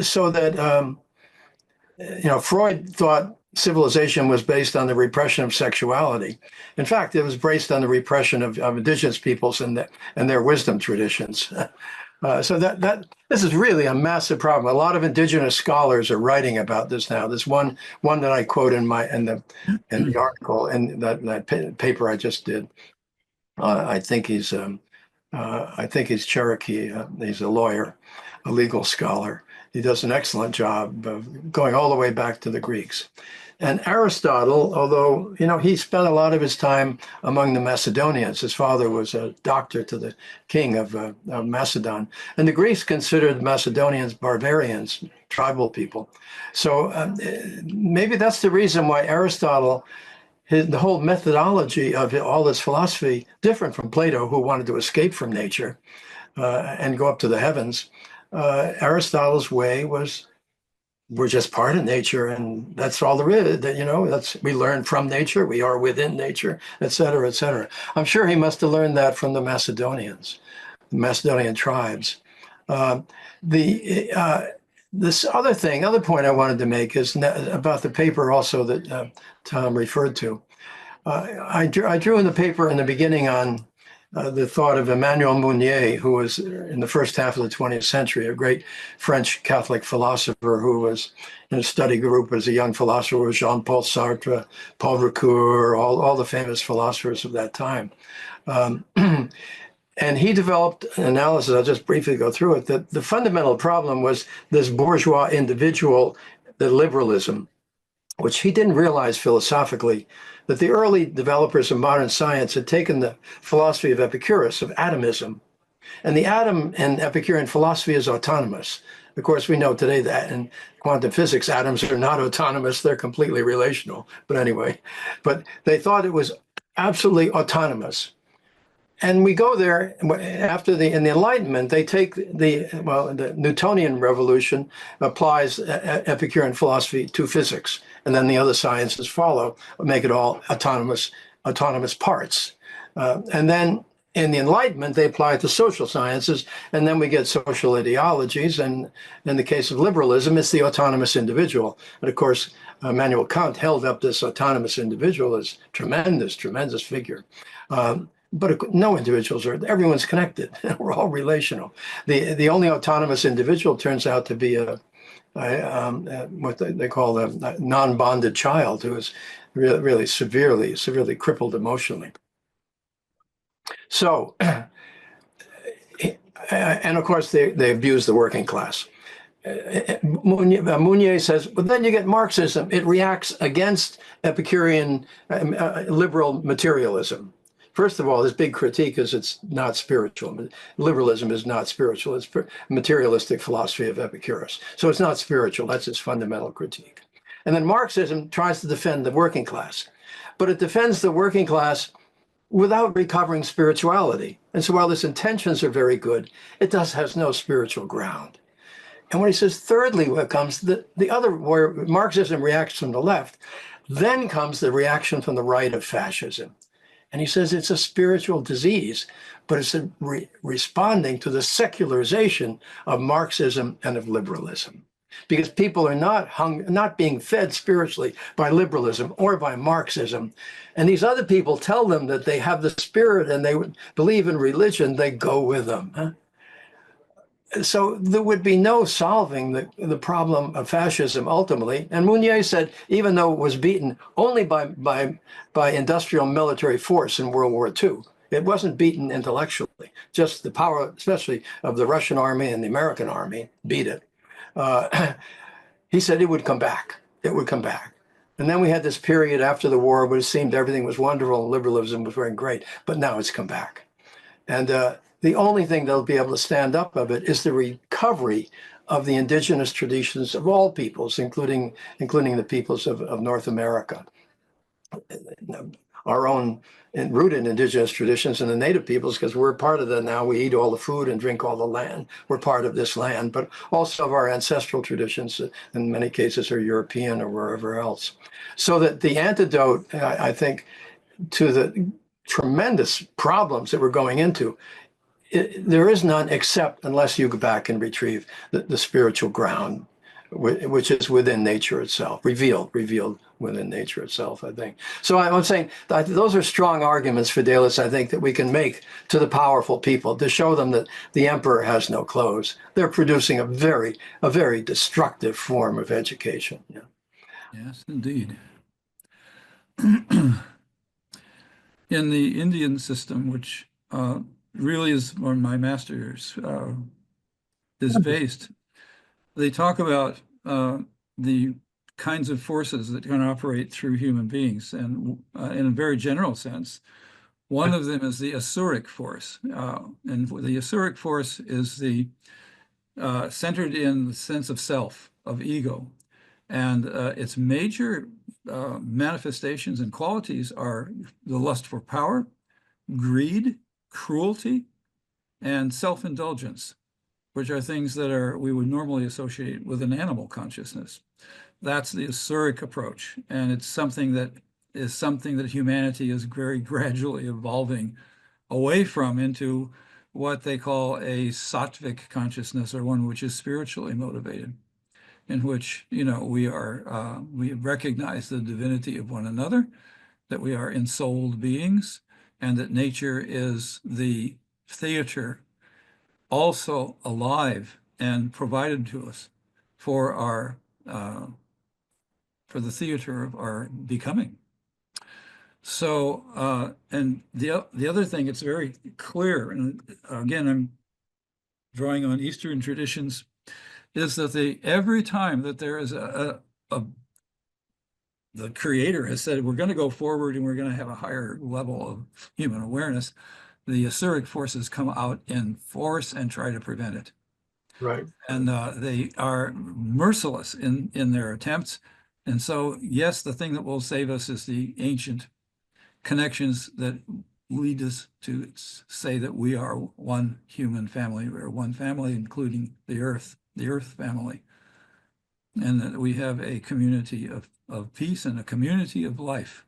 So that, Freud thought civilization was based on the repression of sexuality. In fact, it was based on the repression of indigenous peoples and their wisdom traditions. So this is really a massive problem. A lot of indigenous scholars are writing about this now. This one that I quote in the article and that paper I just did. I think he's Cherokee. He's a lawyer, a legal scholar. He does an excellent job of going all the way back to the Greeks. And Aristotle, although, he spent a lot of his time among the Macedonians. His father was a doctor to the king of Macedon. And the Greeks considered the Macedonians barbarians, tribal people. So maybe that's the reason why Aristotle, the whole methodology of all his philosophy, different from Plato, who wanted to escape from nature and go up to the heavens. Aristotle's way was, we're just part of nature, and that's all there is. We learn from nature, we are within nature, et cetera, et cetera. I'm sure he must have learned that from the Macedonians, the Macedonian tribes. This other point I wanted to make is about the paper also that Tom referred to. I drew in the paper in the beginning on the thought of Emmanuel Mounier, who was in the first half of the 20th century, a great French Catholic philosopher who was in a study group as a young philosopher with Jean-Paul Sartre, Paul Ricoeur, all the famous philosophers of that time. And he developed an analysis, I'll just briefly go through it, that the fundamental problem was this bourgeois individual, the liberalism, which he didn't realize philosophically, that the early developers of modern science had taken the philosophy of Epicurus, of atomism, and the atom in Epicurean philosophy is autonomous. Of course, we know today that in quantum physics, atoms are not autonomous, they're completely relational. But anyway, they thought it was absolutely autonomous. And we go there after in the Enlightenment, they take the Newtonian revolution applies Epicurean philosophy to physics, and then the other sciences follow, make it all autonomous parts. And then in the Enlightenment, they apply it to social sciences, and then we get social ideologies. And in the case of liberalism, it's the autonomous individual. And of course, Immanuel Kant held up this autonomous individual as tremendous figure. But no individuals everyone's connected. We're all relational. The only autonomous individual turns out to be what they call a non-bonded child who is really severely crippled emotionally. So, and of course they abuse the working class. Mounier says, well, then you get Marxism. It reacts against Epicurean liberal materialism. First of all, this big critique is it's not spiritual. Liberalism is not spiritual. It's materialistic philosophy of Epicurus. So it's not spiritual. That's its fundamental critique. And then Marxism tries to defend the working class, but it defends the working class without recovering spirituality. And so while its intentions are very good, it has no spiritual ground. And when he says, thirdly, what comes the other, where Marxism reacts from the left, then comes the reaction from the right of fascism. And he says it's a spiritual disease, but it's responding to the secularization of Marxism and of liberalism. Because people are not being fed spiritually by liberalism or by Marxism. And these other people tell them that they have the spirit and they believe in religion, they go with them. Huh? So there would be no solving the problem of fascism ultimately. And Mounier said, even though it was beaten only by industrial military force in World War II, it wasn't beaten intellectually. Just the power, especially of the Russian army and the American army, beat it. He said it would come back. It would come back. And then we had this period after the war where it seemed everything was wonderful and liberalism was very great, but now it's come back. And the only thing they'll be able to stand up of it is the recovery of the indigenous traditions of all peoples, including the peoples of North America. Our own rooted indigenous traditions and the native peoples, because we're part of that now. We eat all the food and drink all the land. We're part of this land, but also of our ancestral traditions, in many cases are European or wherever else. So that the antidote, I think, to the tremendous problems that we're going into, there is none except unless you go back and retrieve the spiritual ground, which is within nature itself, revealed within nature itself, I think. So I'm saying that those are strong arguments, Fidelis, I think, that we can make to the powerful people to show them that the emperor has no clothes. They're producing a very destructive form of education. Yeah. Yes, indeed. In the Indian system, which really is where my master's is based, they talk about the kinds of forces that can operate through human beings. And in a very general sense, one of them is the Asuric force. And the Asuric force is the centered in the sense of self, of ego. And its major manifestations and qualities are the lust for power, greed, cruelty, and self-indulgence, which are things that we would normally associate with an animal consciousness. That's the Asuric approach, and it's something that humanity is very gradually evolving away from into what they call a sattvic consciousness, or one which is spiritually motivated, in which, you know, we recognize the divinity of one another, that we are ensouled beings, and that nature is the theater, also alive and provided to us for our for the theater of our becoming. So, and the other thing, it's very clear, and again, I'm drawing on Eastern traditions, is that every time that there is the creator has said, we're going to go forward and we're going to have a higher level of human awareness, the Asuric forces come out in force and try to prevent it. Right. And they are merciless in their attempts. And so, yes, the thing that will save us is the ancient connections that lead us to say that we are one human family. We are one family, including the earth family. And that we have a community of peace and a community of life.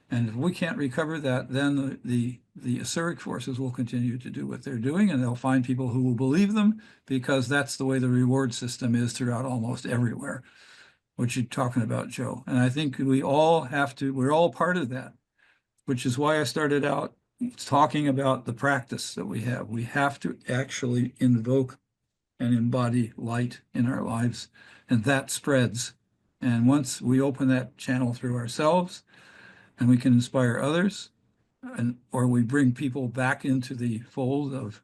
And if we can't recover that, then the Asuric forces will continue to do what they're doing, and they'll find people who will believe them, because that's the way the reward system is throughout almost everywhere, what you're talking about, Joe. And I think we're all part of that, which is why I started out talking about the practice that we have. We have to actually invoke and embody light in our lives, and that spreads. And once we open that channel through ourselves, and we can inspire others, or we bring people back into the fold of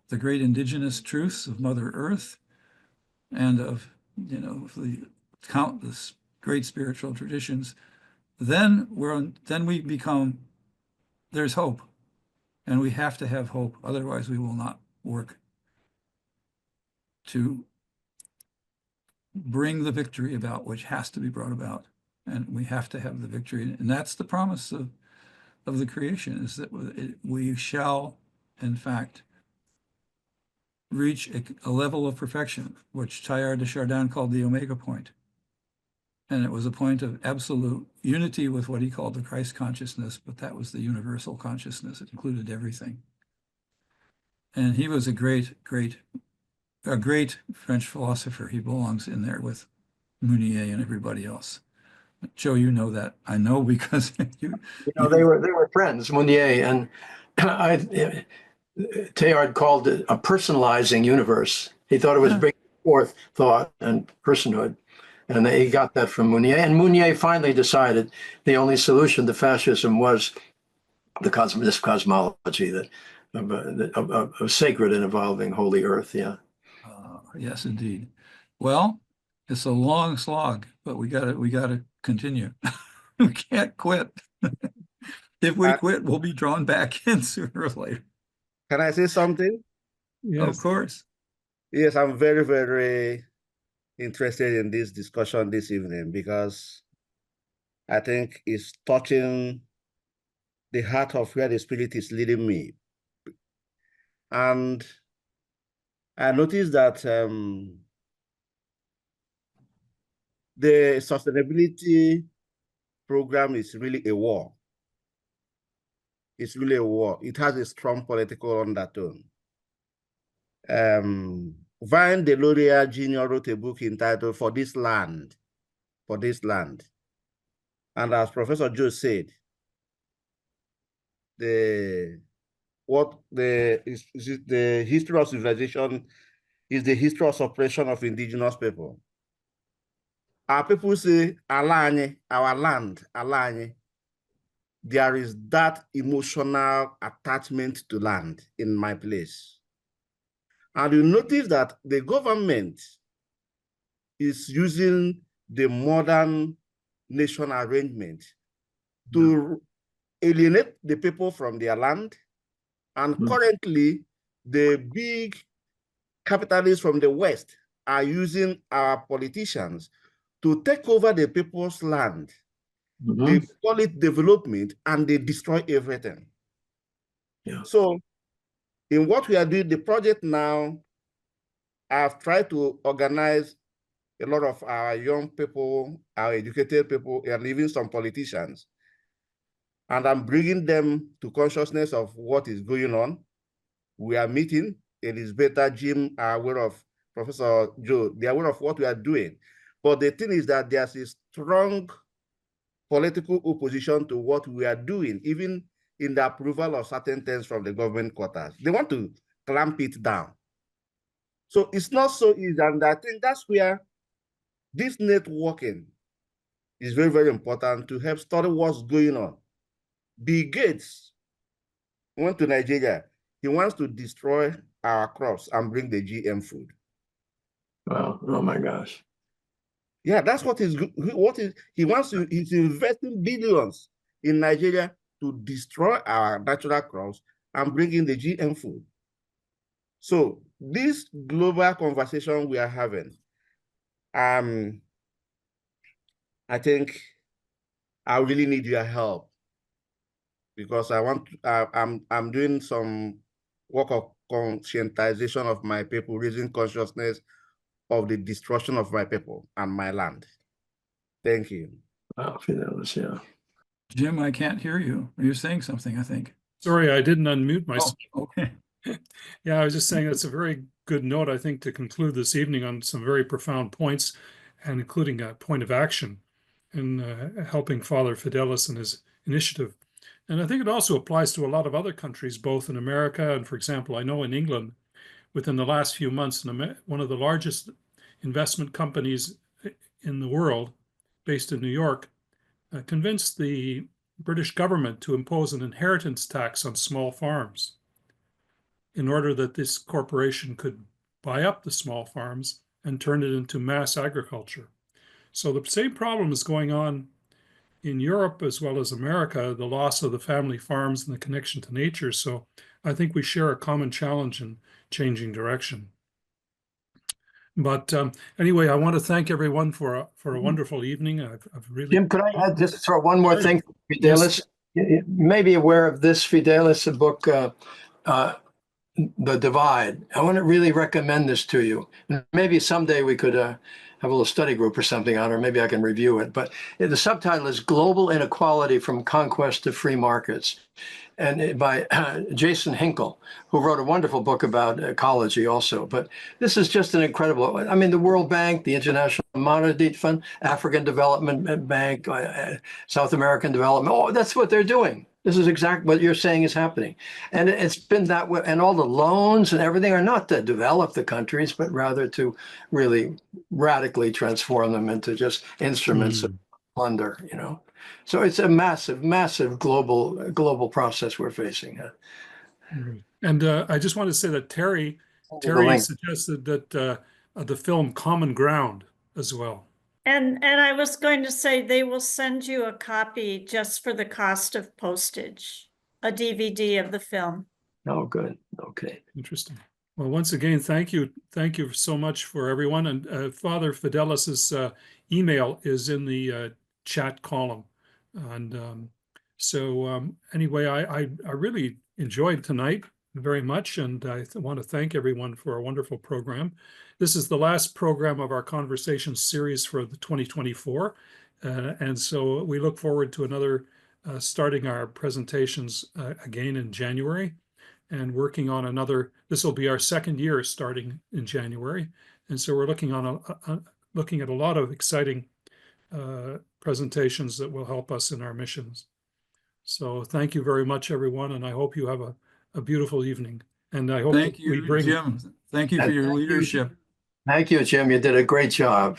the great indigenous truths of Mother Earth, and of, you know, the countless great spiritual traditions, then we become, there's hope, and we have to have hope. Otherwise, we will not work to bring the victory about, which has to be brought about. And we have to have the victory. And that's the promise of the creation, is that we shall, in fact, reach a level of perfection, which Teilhard de Chardin called the Omega point. And it was a point of absolute unity with what he called the Christ consciousness, but that was the universal consciousness. It included everything. And he was a great French philosopher. He belongs in there with Mounier and everybody else. Joe, you know that. I know, because they were friends, Mounier, and Teilhard called it a personalizing universe. He thought it was bringing forth thought and personhood, and he got that from Mounier. And Mounier finally decided the only solution to fascism was this cosmology that of sacred and evolving holy earth. Yeah. Yes, indeed. Well, it's a long slog, but we gotta continue. We can't quit. If we quit, we'll be drawn back in sooner or later. Can I say something? Yes. Of course. Yes, I'm very, very interested in this discussion this evening, because I think it's touching the heart of where the Spirit is leading me. And I noticed that the sustainability program is really a war. It's really a war. It has a strong political undertone. Vine Deloria Jr. wrote a book entitled For This Land. And as Professor Joe said, the history of civilization is the history of suppression of indigenous people. Our people say, Alanye, our land, Alanye. There is that emotional attachment to land in my place. And you notice that the government is using the modern nation arrangement to alienate the people from their land. And currently, the big capitalists from the West are using our politicians to take over the people's land. They call it development and they destroy everything. Yeah. So in what we are doing, the project now, I've tried to organize a lot of our young people, our educated people, and even some politicians. And I'm bringing them to consciousness of what is going on. We are meeting. Elizabeth, Jim are aware of, Professor Joe, they are aware of what we are doing. But the thing is that there's a strong political opposition to what we are doing, even in the approval of certain things from the government quarters. They want to clamp it down. So it's not so easy. And I think that's where this networking is very, very important to help study what's going on. Bill Gates went to Nigeria. He wants to destroy our crops and bring the GM food. Wow. Oh my gosh. Yeah, that's what he wants to, he's investing billions in Nigeria to destroy our natural crops and bring in the GM food. So this global conversation we are having, I think I really need your help because I'm doing some work of conscientization of my people, raising consciousness of the destruction of my people and my land. Thank you. Wow, Fidelis, yeah. Jim, I can't hear you. You're saying something, I think. Sorry, I didn't unmute myself. Oh, okay. Yeah, I was just saying that's a very good note, I think, to conclude this evening on some very profound points, and including a point of action in helping Father Fidelis and his initiative. And I think it also applies to a lot of other countries, both in America and, for example, I know in England, within the last few months, one of the largest investment companies in the world, based in New York, convinced the British government to impose an inheritance tax on small farms in order that this corporation could buy up the small farms and turn it into mass agriculture. So the same problem is going on in Europe as well as America, the loss of the family farms and the connection to nature. So I think we share a common challenge in changing direction. But anyway, I want to thank everyone for a wonderful evening. I've really. Jim, could I just throw one more thing? Fidelis, you may be aware of this Fidelis book, The Divide. I want to really recommend this to you. Maybe someday we could have a little study group or something on it, or maybe I can review it. But the subtitle is Global Inequality from Conquest to Free Markets. And by Jason Hinkle, who wrote a wonderful book about ecology also. But this is just an incredible, I mean, the World Bank, the International Monetary Fund, African Development Bank, South American Development, oh, that's what they're doing. This is exactly what you're saying is happening. And it's been that way. And all the loans and everything are not to develop the countries, but rather to really radically transform them into just instruments of plunder, you know. So it's a massive, massive global process we're facing. And I just want to say that Terry suggested that the film Common Ground as well. And I was going to say they will send you a copy just for the cost of postage, a DVD of the film. Oh, good. Okay. Interesting. Well, once again, thank you. Thank you so much for everyone. And Father Fidelis's email is in the chat column. And anyway, I really enjoyed tonight very much, and I want to thank everyone for a wonderful program. This is the last program of our conversation series for the 2024, and so we look forward to another starting our presentations again in January, and working on another. This will be our second year starting in January, and so we're looking at a lot of exciting presentations that will help us in our missions. So thank you very much, everyone, and I hope you have a beautiful evening. And I hope Thank that we you, bring Jim. Thank you for your leadership. Thank you, Jim. You did a great job.